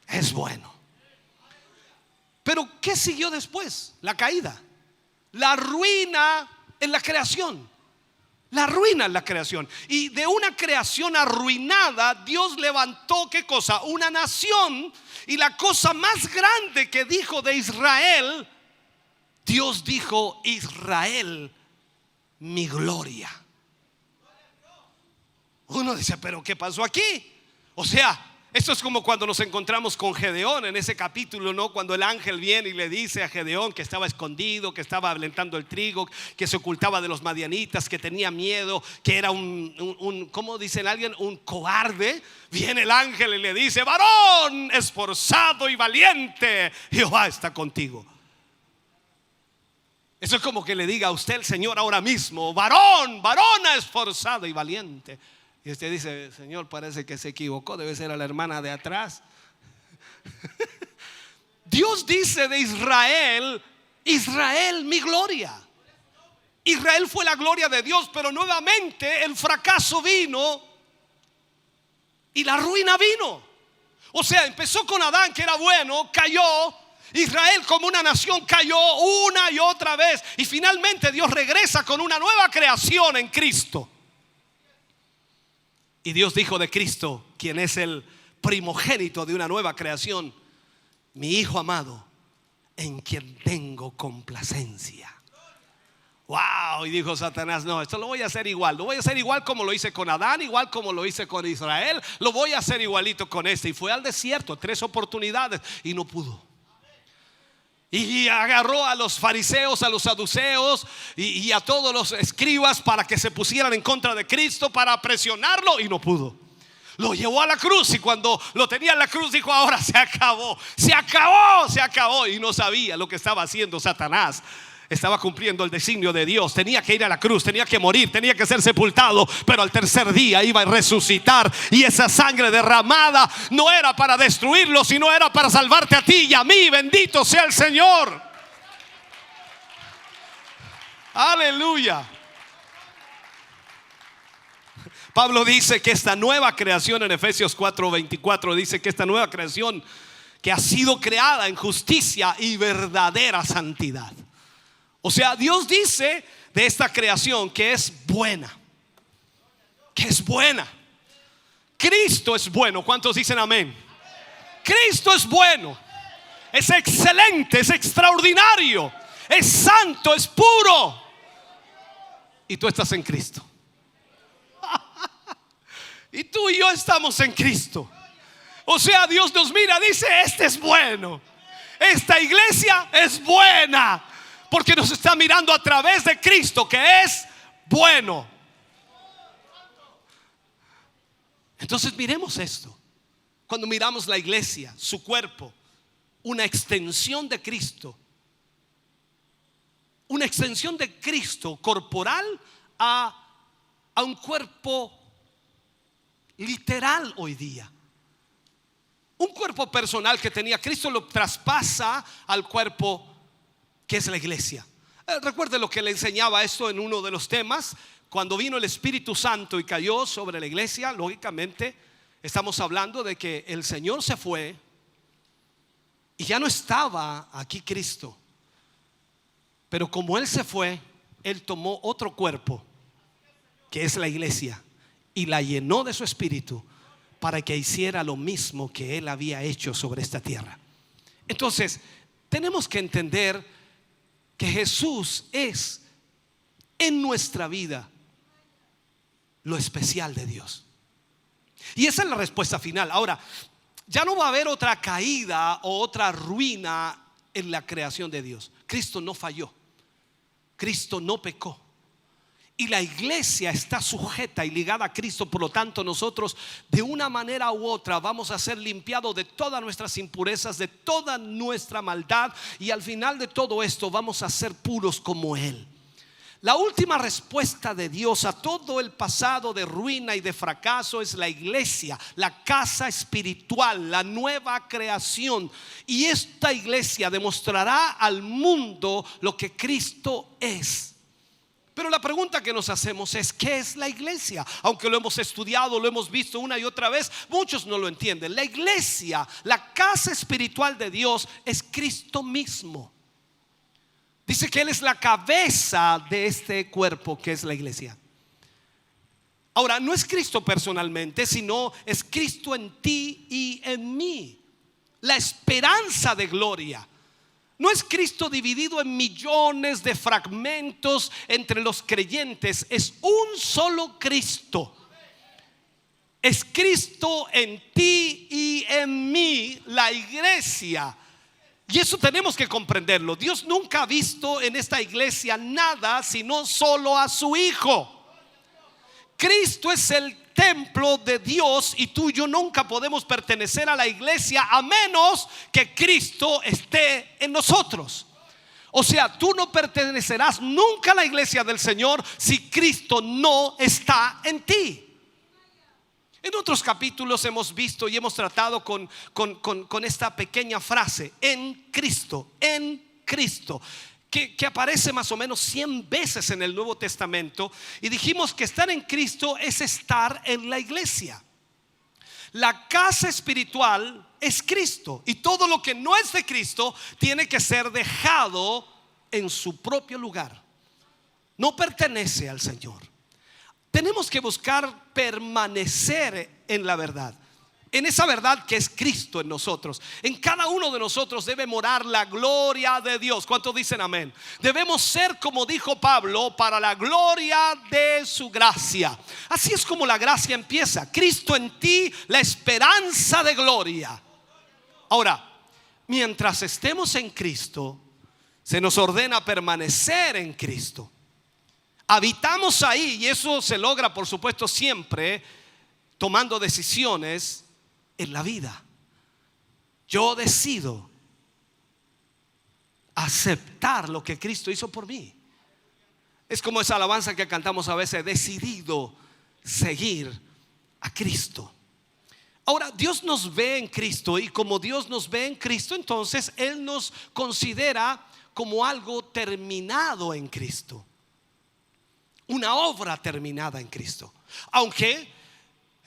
es bueno. Pero ¿qué siguió después? La caída, la ruina en la creación. La ruina en la creación. Y de una creación arruinada, Dios levantó, ¿qué cosa? Una nación. Y la cosa más grande que dijo de Israel, Dios dijo: Israel, mi gloria. Uno dice: ¿pero qué pasó aquí? O sea, esto es como cuando nos encontramos con Gedeón en ese capítulo, ¿no? Cuando el ángel viene y le dice a Gedeón que estaba escondido, que estaba aventando el trigo, que se ocultaba de los madianitas, que tenía miedo, que era ¿cómo dicen alguien? Un cobarde. Viene el ángel y le dice: varón esforzado y valiente, Jehová está contigo. Eso es como que le diga a usted el Señor ahora mismo: varona esforzado y valiente. Y usted dice: Señor, parece que se equivocó, debe ser a la hermana de atrás. Dios dice de Israel: Israel, mi gloria. Israel fue la gloria de Dios, pero nuevamente el fracaso vino y la ruina vino. O sea, empezó con Adán, que era bueno, cayó. Israel como una nación cayó una y otra vez, y finalmente Dios regresa con una nueva creación en Cristo. Y Dios dijo de Cristo, quien es el primogénito de una nueva creación: mi Hijo amado, en quien tengo complacencia. Wow, y dijo Satanás, no, esto lo voy a hacer igual. Lo voy a hacer igual como lo hice con Adán, igual como lo hice con Israel. Lo voy a hacer igualito con este. Y fue al desierto 3 oportunidades y no pudo. Y agarró a los fariseos, a los saduceos y a todos los escribas para que se pusieran en contra de Cristo, para presionarlo, y no pudo. Lo llevó a la cruz, y cuando lo tenía en la cruz dijo: ahora se acabó, se acabó, se acabó. Y no sabía lo que estaba haciendo Satanás. Estaba cumpliendo el designio de Dios. Tenía que ir a la cruz, tenía que morir, tenía que ser sepultado, pero al tercer día iba a resucitar. Y esa sangre derramada no era para destruirlo, sino era para salvarte a ti y a mí. Bendito sea el Señor. Aleluya. Pablo dice que esta nueva creación, en Efesios 4:24, dice que esta nueva creación que ha sido creada en justicia y verdadera santidad. O sea, Dios dice de esta creación que es buena. Que es buena. Cristo es bueno. ¿Cuántos dicen amén? Cristo es bueno. Es excelente, es extraordinario, es santo, es puro. Y tú estás en Cristo. Y tú y yo estamos en Cristo. O sea, Dios nos mira, dice: este es bueno. Esta iglesia es buena, porque nos está mirando a través de Cristo, que es bueno. Entonces miremos esto. Cuando miramos la iglesia, su cuerpo, una extensión de Cristo, una extensión de Cristo corporal a un cuerpo literal hoy día. Un cuerpo personal que tenía Cristo lo traspasa al cuerpo que es la iglesia. Recuerde lo que le enseñaba esto en uno de los temas. Cuando vino el Espíritu Santo y cayó sobre la iglesia, lógicamente estamos hablando de que el Señor se fue y ya no estaba aquí Cristo. Pero como Él se fue, Él tomó otro cuerpo, que es la iglesia, y la llenó de su Espíritu para que hiciera lo mismo que Él había hecho sobre esta tierra. Entonces tenemos que entender que Jesús es en nuestra vida lo especial de Dios. Y esa es la respuesta final. Ahora, ya no va a haber otra caída o otra ruina en la creación de Dios. Cristo no falló, Cristo no pecó, y la iglesia está sujeta y ligada a Cristo. Por lo tanto, nosotros de una manera u otra vamos a ser limpiados de todas nuestras impurezas, de toda nuestra maldad, y al final de todo esto vamos a ser puros como Él. La última respuesta de Dios a todo el pasado de ruina y de fracaso es la iglesia, la casa espiritual, la nueva creación. Y esta iglesia demostrará al mundo lo que Cristo es. Pero la pregunta que nos hacemos es: ¿qué es la iglesia? Aunque lo hemos estudiado, lo hemos visto una y otra vez, muchos no lo entienden. La iglesia, la casa espiritual de Dios, es Cristo mismo. Dice que Él es la cabeza de este cuerpo que es la iglesia. Ahora, no es Cristo personalmente, sino es Cristo en ti y en mí, la esperanza de gloria. No es Cristo dividido en millones de fragmentos entre los creyentes. Es un solo Cristo. Es Cristo en ti y en mí, la iglesia. Y eso tenemos que comprenderlo. Dios nunca ha visto en esta iglesia nada sino solo a su Hijo. Cristo es el templo de Dios, y tú y yo nunca podemos pertenecer a la iglesia a menos que Cristo esté en nosotros. O sea, tú no pertenecerás nunca a la iglesia del Señor si Cristo no está en ti. En otros capítulos hemos visto y hemos tratado con esta pequeña frase: en Cristo, que aparece más o menos 100 veces en el Nuevo Testamento. Y dijimos que estar en Cristo es estar en la iglesia. La casa espiritual es Cristo, y todo lo que no es de Cristo tiene que ser dejado en su propio lugar. No pertenece al Señor. Tenemos que buscar permanecer en la verdad. en esa verdad que es Cristo en nosotros. En cada uno de nosotros debe morar la gloria de Dios. ¿Cuántos dicen amén? Debemos ser, como dijo Pablo, para la gloria de su gracia. Así es como la gracia empieza. Cristo en ti, la esperanza de gloria. Ahora, mientras estemos en Cristo, se nos ordena permanecer en Cristo. Habitamos ahí, y eso se logra, por supuesto, siempre tomando decisiones en la vida. Yo decido aceptar lo que Cristo hizo por mí. Es como esa alabanza que cantamos a veces: decidido seguir a Cristo. Ahora, Dios nos ve en Cristo, y como Dios nos ve en Cristo, entonces Él nos considera como algo terminado en Cristo, una obra terminada en Cristo. Aunque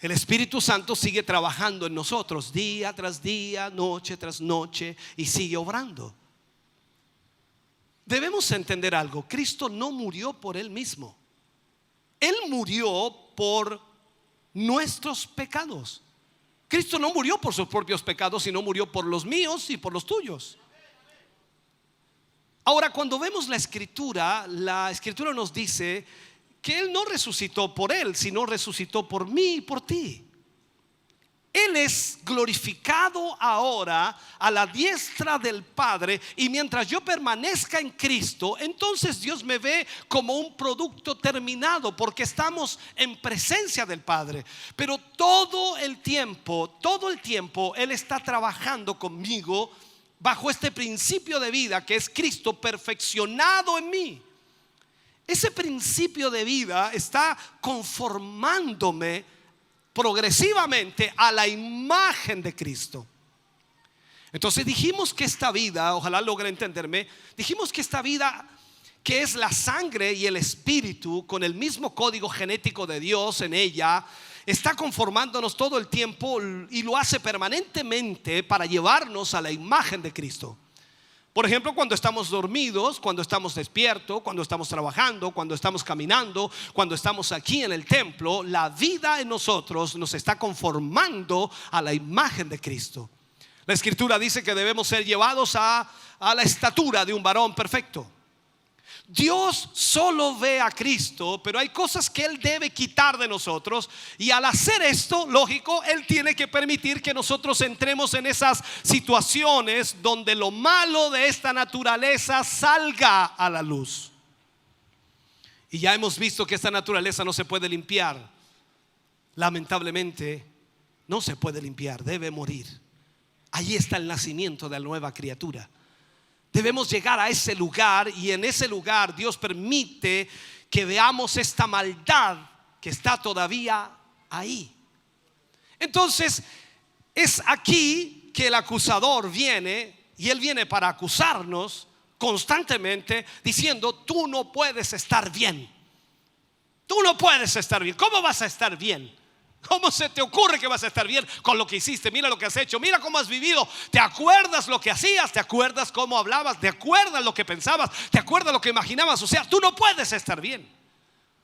el Espíritu Santo sigue trabajando en nosotros día tras día, noche tras noche, y sigue obrando. Debemos entender algo: Cristo no murió por Él mismo. Él murió por nuestros pecados. Cristo no murió por sus propios pecados, sino murió por los míos y por los tuyos. Ahora, cuando vemos la Escritura nos dice que Él no resucitó por Él, sino resucitó por mí y por ti. Él es glorificado ahora a la diestra del Padre, y mientras yo permanezca en Cristo, entonces Dios me ve como un producto terminado, porque estamos en presencia del Padre. Pero todo el tiempo Él está trabajando conmigo bajo este principio de vida que es Cristo perfeccionado en mí. Ese principio de vida está conformándome progresivamente a la imagen de Cristo. Entonces dijimos que esta vida, ojalá logre entenderme, dijimos que esta vida, que es la sangre y el espíritu con el mismo código genético de Dios en ella, está conformándonos todo el tiempo, y lo hace permanentemente para llevarnos a la imagen de Cristo. Por ejemplo, cuando estamos dormidos, cuando estamos despiertos, cuando estamos trabajando, cuando estamos caminando, cuando estamos aquí en el templo, la vida en nosotros nos está conformando a la imagen de Cristo. La Escritura dice que debemos ser llevados a la estatura de un varón perfecto. Dios solo ve a Cristo, pero hay cosas que Él debe quitar de nosotros, y al hacer esto, lógico, Él tiene que permitir que nosotros entremos en esas situaciones donde lo malo de esta naturaleza salga a la luz. Y ya hemos visto que esta naturaleza no se puede limpiar. Lamentablemente no se puede limpiar, debe morir. Allí está el nacimiento de la nueva criatura. Debemos llegar a ese lugar, y en ese lugar Dios permite que veamos esta maldad que está todavía ahí. Entonces es aquí que el acusador viene, y él viene para acusarnos constantemente diciendo: tú no puedes estar bien. Tú no puedes estar bien. ¿Cómo vas a estar bien? ¿Cómo se te ocurre que vas a estar bien con lo que hiciste? Mira lo que has hecho, mira cómo has vivido. ¿Te acuerdas lo que hacías? ¿Te acuerdas cómo hablabas? ¿Te acuerdas lo que pensabas? ¿Te acuerdas lo que imaginabas? O sea, tú no puedes estar bien.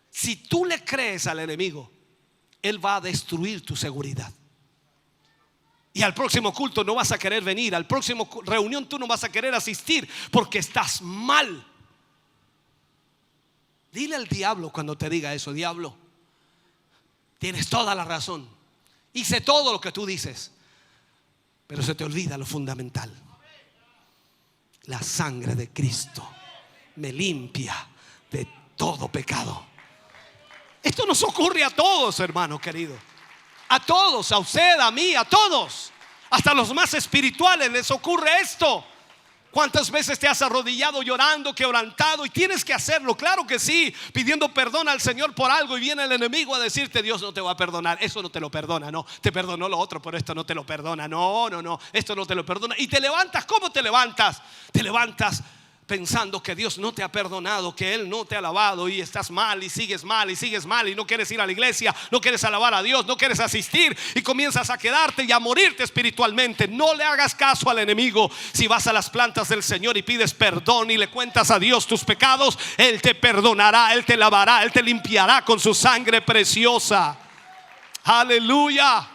Si tú le crees al enemigo, él va a destruir tu seguridad. Y al próximo culto no vas a querer venir. Al próximo reunión tú no vas a querer asistir porque estás mal. Dile al diablo cuando te diga eso: diablo, tienes toda la razón, hice todo lo que tú dices, pero se te olvida lo fundamental. La sangre de Cristo me limpia de todo pecado. Esto nos ocurre a todos, hermano querido. A todos, a usted, a mí, a todos. Hasta los más espirituales les ocurre esto. ¿Cuántas veces te has arrodillado llorando, quebrantado? Y tienes que hacerlo, claro que sí, pidiendo perdón al Señor por algo, y viene el enemigo a decirte: Dios no te va a perdonar, eso no te lo perdona. No, te perdonó lo otro, pero esto no te lo perdona. No, esto no te lo perdona. Y te levantas. ¿Cómo te levantas? Te levantas pensando que Dios no te ha perdonado, que Él no te ha alabado, y estás mal y sigues mal y sigues mal, y no quieres ir a la iglesia, no quieres alabar a Dios, no quieres asistir, y comienzas a quedarte y a morirte espiritualmente. No le hagas caso al enemigo. Si vas a las plantas del Señor y pides perdón y le cuentas a Dios tus pecados, Él te perdonará, Él te lavará, Él te limpiará con su sangre preciosa. Aleluya.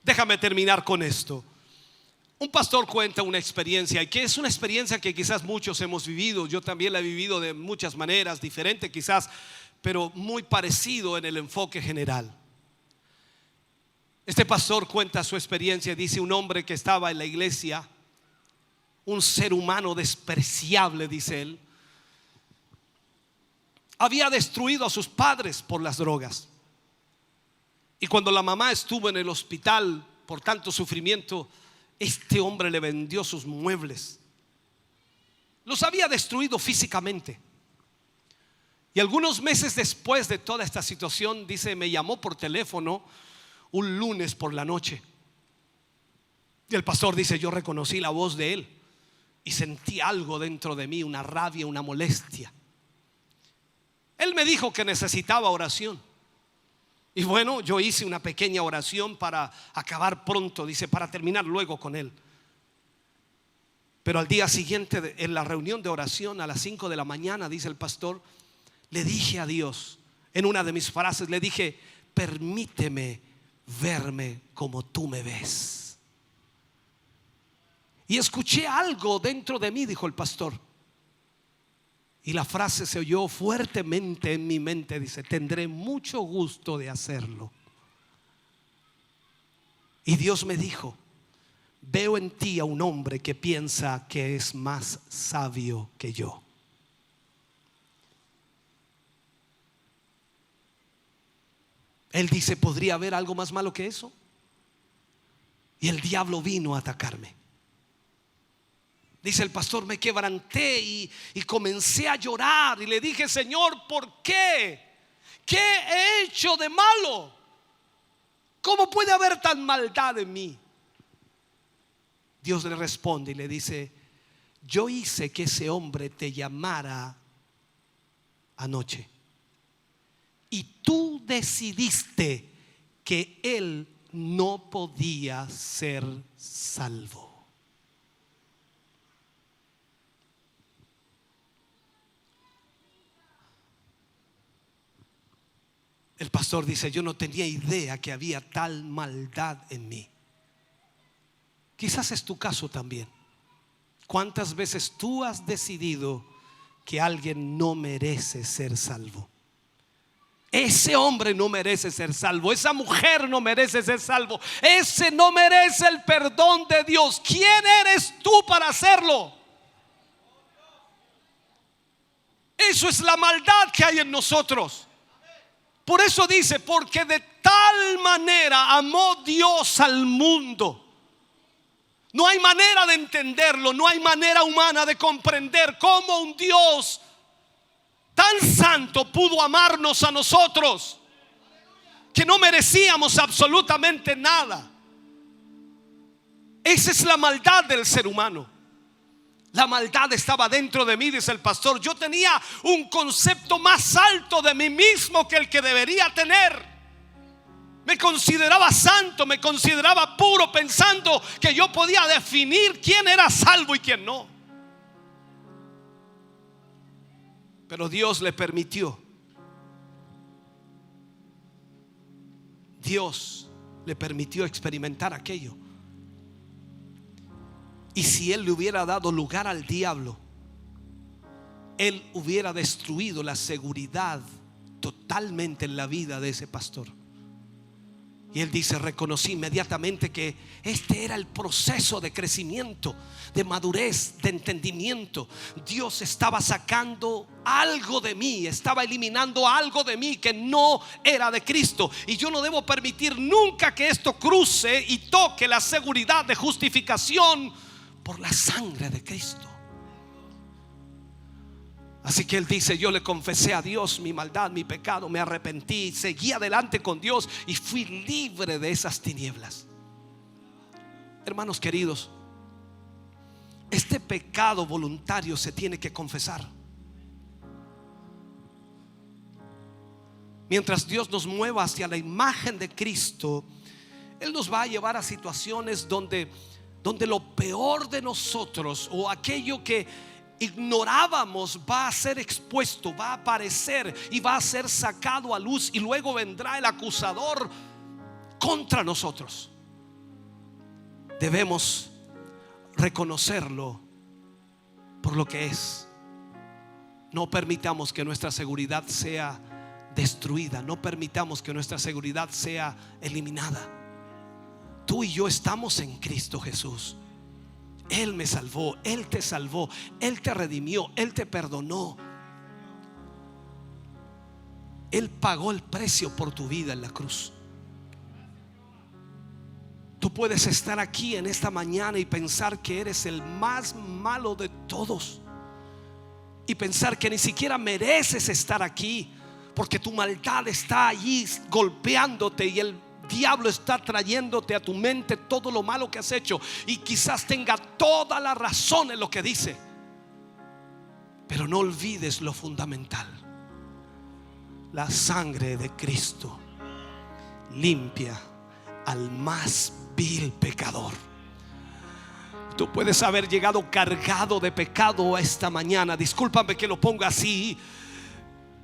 Déjame terminar con esto. Un pastor cuenta una experiencia, y que es una experiencia que quizás muchos hemos vivido. Yo también la he vivido de muchas maneras, diferente quizás, pero muy parecido en el enfoque general. Este pastor cuenta su experiencia. Dice: un hombre que estaba en la iglesia, un ser humano despreciable, dice él, había destruido a sus padres por las drogas. Y cuando la mamá estuvo en el hospital por tanto sufrimiento, este hombre le vendió sus muebles. Los había destruido físicamente. Y algunos meses después de toda esta situación, dice, me llamó por teléfono un lunes por la noche. Y el pastor dice: yo reconocí la voz de él y sentí algo dentro de mí, una rabia, una molestia. Él me dijo que necesitaba oración. Y bueno, yo hice una pequeña oración para acabar pronto, dice, para terminar luego con él. Pero al día siguiente, en la reunión de oración a las 5 de la mañana, dice el pastor, le dije a Dios, en una de mis frases, le dije: permíteme verme como tú me ves. Y escuché algo dentro de mí, dijo el pastor. Y la frase se oyó fuertemente en mi mente. Dice: tendré mucho gusto de hacerlo. Y Dios me dijo: veo en ti a un hombre que piensa que es más sabio que yo. Él dice: ¿podría haber algo más malo que eso? Y el diablo vino a atacarme. Dice el pastor: me quebranté y comencé a llorar. Y le dije: Señor, ¿por qué? ¿Qué he hecho de malo? ¿Cómo puede haber tan maldad en mí? Dios le responde y le dice: yo hice que ese hombre te llamara anoche, y tú decidiste que él no podía ser salvo. El pastor dice: yo no tenía idea que había tal maldad en mí. Quizás es tu caso también. ¿Cuántas veces tú has decidido que alguien no merece ser salvo? Ese hombre no merece ser salvo, esa mujer no merece ser salvo, ese no merece el perdón de Dios. ¿Quién eres tú para hacerlo? Eso es la maldad que hay en nosotros. Por eso dice: porque de tal manera amó Dios al mundo. No hay manera de entenderlo, no hay manera humana de comprender cómo un Dios tan santo pudo amarnos a nosotros, que no merecíamos absolutamente nada. Esa es la maldad del ser humano. La maldad estaba dentro de mí, dice el pastor. Yo tenía un concepto más alto de mí mismo que el que debería tener. Me consideraba santo, me consideraba puro, pensando que yo podía definir quién era salvo y quién no. Pero Dios le permitió. Dios le permitió experimentar aquello. Y si él le hubiera dado lugar al diablo, él hubiera destruido la seguridad totalmente en la vida de ese pastor. Y él dice: reconocí inmediatamente que este era el proceso de crecimiento, de madurez, de entendimiento. Dios estaba sacando algo de mí, estaba eliminando algo de mí que no era de Cristo. Y yo no debo permitir nunca que esto cruce y toque la seguridad de justificación por la sangre de Cristo. Así que él dice: yo le confesé a Dios mi maldad, mi pecado, me arrepentí, seguí adelante con Dios y fui libre de esas tinieblas. Hermanos queridos, este pecado voluntario se tiene que confesar. Mientras Dios nos mueva hacia la imagen de Cristo, Él nos va a llevar a situaciones donde lo peor de nosotros, o aquello que ignorábamos, va a ser expuesto, va a aparecer y va a ser sacado a luz. Y luego vendrá el acusador contra nosotros. debemos reconocerlo por lo que es. No permitamos que nuestra seguridad sea destruida. No permitamos que nuestra seguridad sea eliminada. Tú y yo estamos en Cristo Jesús. Él me salvó, Él te salvó, Él te redimió, Él te perdonó. Él pagó el precio por tu vida en la cruz. Tú puedes estar aquí en esta mañana y pensar que eres el más malo de todos, y pensar que ni siquiera mereces estar aquí, porque tu maldad está allí golpeándote y el diablo está trayéndote a tu mente todo lo malo que has hecho, y quizás tenga toda la razón en lo que dice. Pero no olvides lo fundamental: la sangre de Cristo limpia al más vil pecador. Tú puedes haber llegado cargado de pecado esta mañana. Discúlpame que lo ponga así.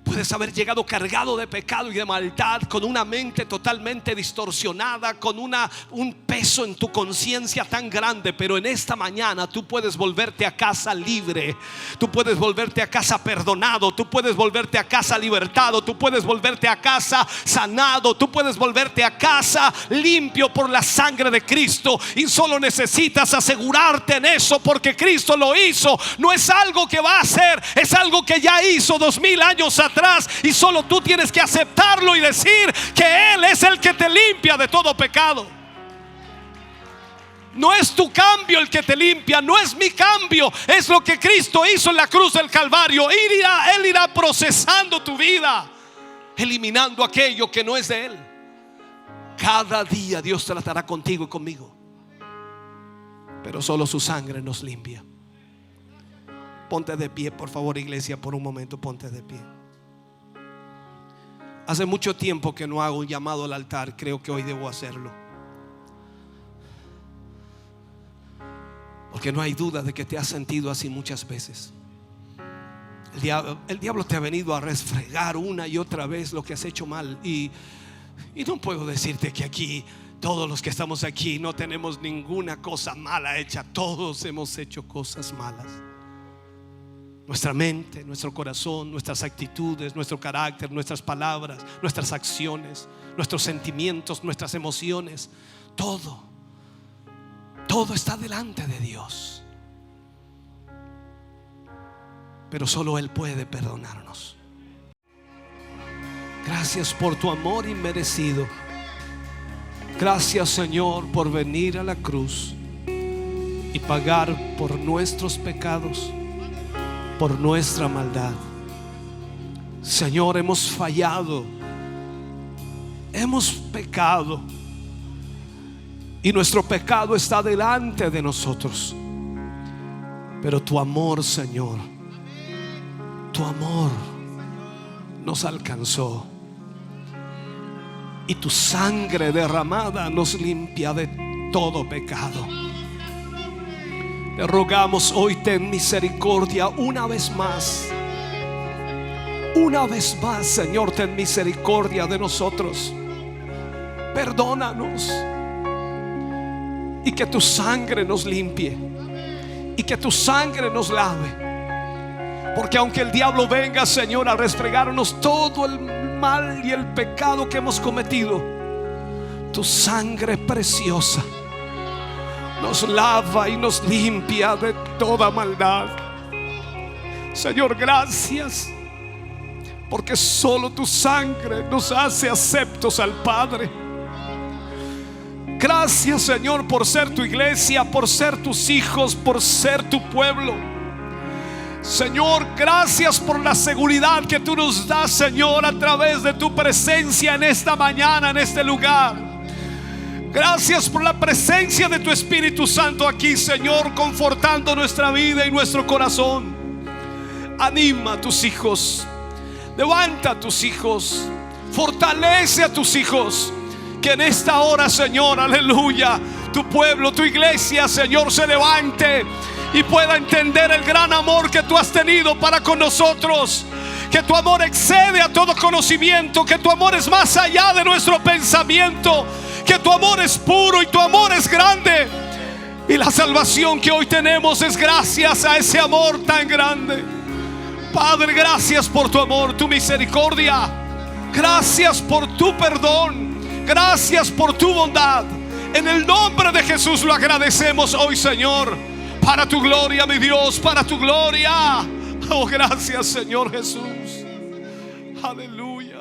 Puedes haber llegado cargado de pecado y de maldad, con una mente totalmente distorsionada, con un peso en tu conciencia tan grande. Pero en esta mañana tú puedes volverte a casa libre. Tú puedes volverte a casa perdonado. Tú puedes volverte a casa libertado. Tú puedes volverte a casa sanado. Tú puedes volverte a casa limpio por la sangre de Cristo. Y solo necesitas asegurarte en eso, porque Cristo lo hizo. No es algo que va a hacer, es algo que ya hizo 2000 años atrás. Y solo tú tienes que aceptarlo y decir que Él es el que te limpia de todo pecado. No es tu cambio el que te limpia, no es mi cambio, es lo que Cristo hizo en la cruz del Calvario. Él irá procesando tu vida, eliminando aquello que no es de Él. Cada día Dios tratará contigo y conmigo, pero solo su sangre nos limpia. Ponte de pie, por favor, iglesia, por un momento, ponte de pie. Hace mucho tiempo que no hago un llamado al altar. Creo que hoy debo hacerlo, porque no hay duda de que te has sentido así muchas veces. El diablo te ha venido a resfregar una y otra vez lo que has hecho mal. Y no puedo decirte que aquí, todos los que estamos aquí, no tenemos ninguna cosa mala hecha. Todos hemos hecho cosas malas. Nuestra mente, nuestro corazón, nuestras actitudes, nuestro carácter, nuestras palabras, nuestras acciones, nuestros sentimientos, nuestras emociones, todo está delante de Dios. Pero solo Él puede perdonarnos. Gracias por tu amor inmerecido. Gracias, Señor, por venir a la cruz y pagar por nuestros pecados, por nuestra maldad. Señor, hemos fallado, hemos pecado, y nuestro pecado está delante de nosotros. Pero tu amor, Señor, tu amor nos alcanzó, y tu sangre derramada nos limpia de todo pecado. Te rogamos hoy, ten misericordia una vez más. Una vez más, Señor, ten misericordia de nosotros. Perdónanos, y que tu sangre nos limpie, y que tu sangre nos lave. Porque aunque el diablo venga, Señor, a restregarnos todo el mal y el pecado que hemos cometido, tu sangre preciosa nos lava y nos limpia de toda maldad. Señor, gracias, porque solo tu sangre nos hace aceptos al Padre. Gracias, Señor, por ser tu iglesia, por ser tus hijos, por ser tu pueblo. Señor, gracias por la seguridad que tú nos das, Señor, a través de tu presencia en esta mañana, en este lugar. Gracias por la presencia de tu Espíritu Santo aquí, Señor, confortando nuestra vida y nuestro corazón. Anima a tus hijos, levanta a tus hijos, fortalece a tus hijos. Que en esta hora, Señor, aleluya, tu pueblo, tu iglesia, Señor, se levante y pueda entender el gran amor que tú has tenido para con nosotros. Que tu amor excede a todo conocimiento, que tu amor es más allá de nuestro pensamiento, que tu amor es puro y tu amor es grande. Y la salvación que hoy tenemos es gracias a ese amor tan grande. Padre, gracias por tu amor, tu misericordia. Gracias por tu perdón. Gracias por tu bondad. En el nombre de Jesús lo agradecemos hoy, Señor. Para tu gloria, mi Dios, para tu gloria. Oh, gracias, Señor Jesús. Aleluya.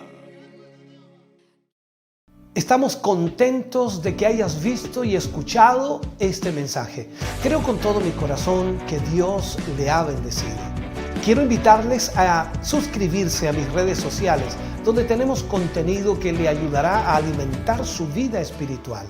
Estamos contentos de que hayas visto y escuchado este mensaje. Creo con todo mi corazón que Dios le ha bendecido. Quiero invitarles a suscribirse a mis redes sociales, donde tenemos contenido que le ayudará a alimentar su vida espiritual.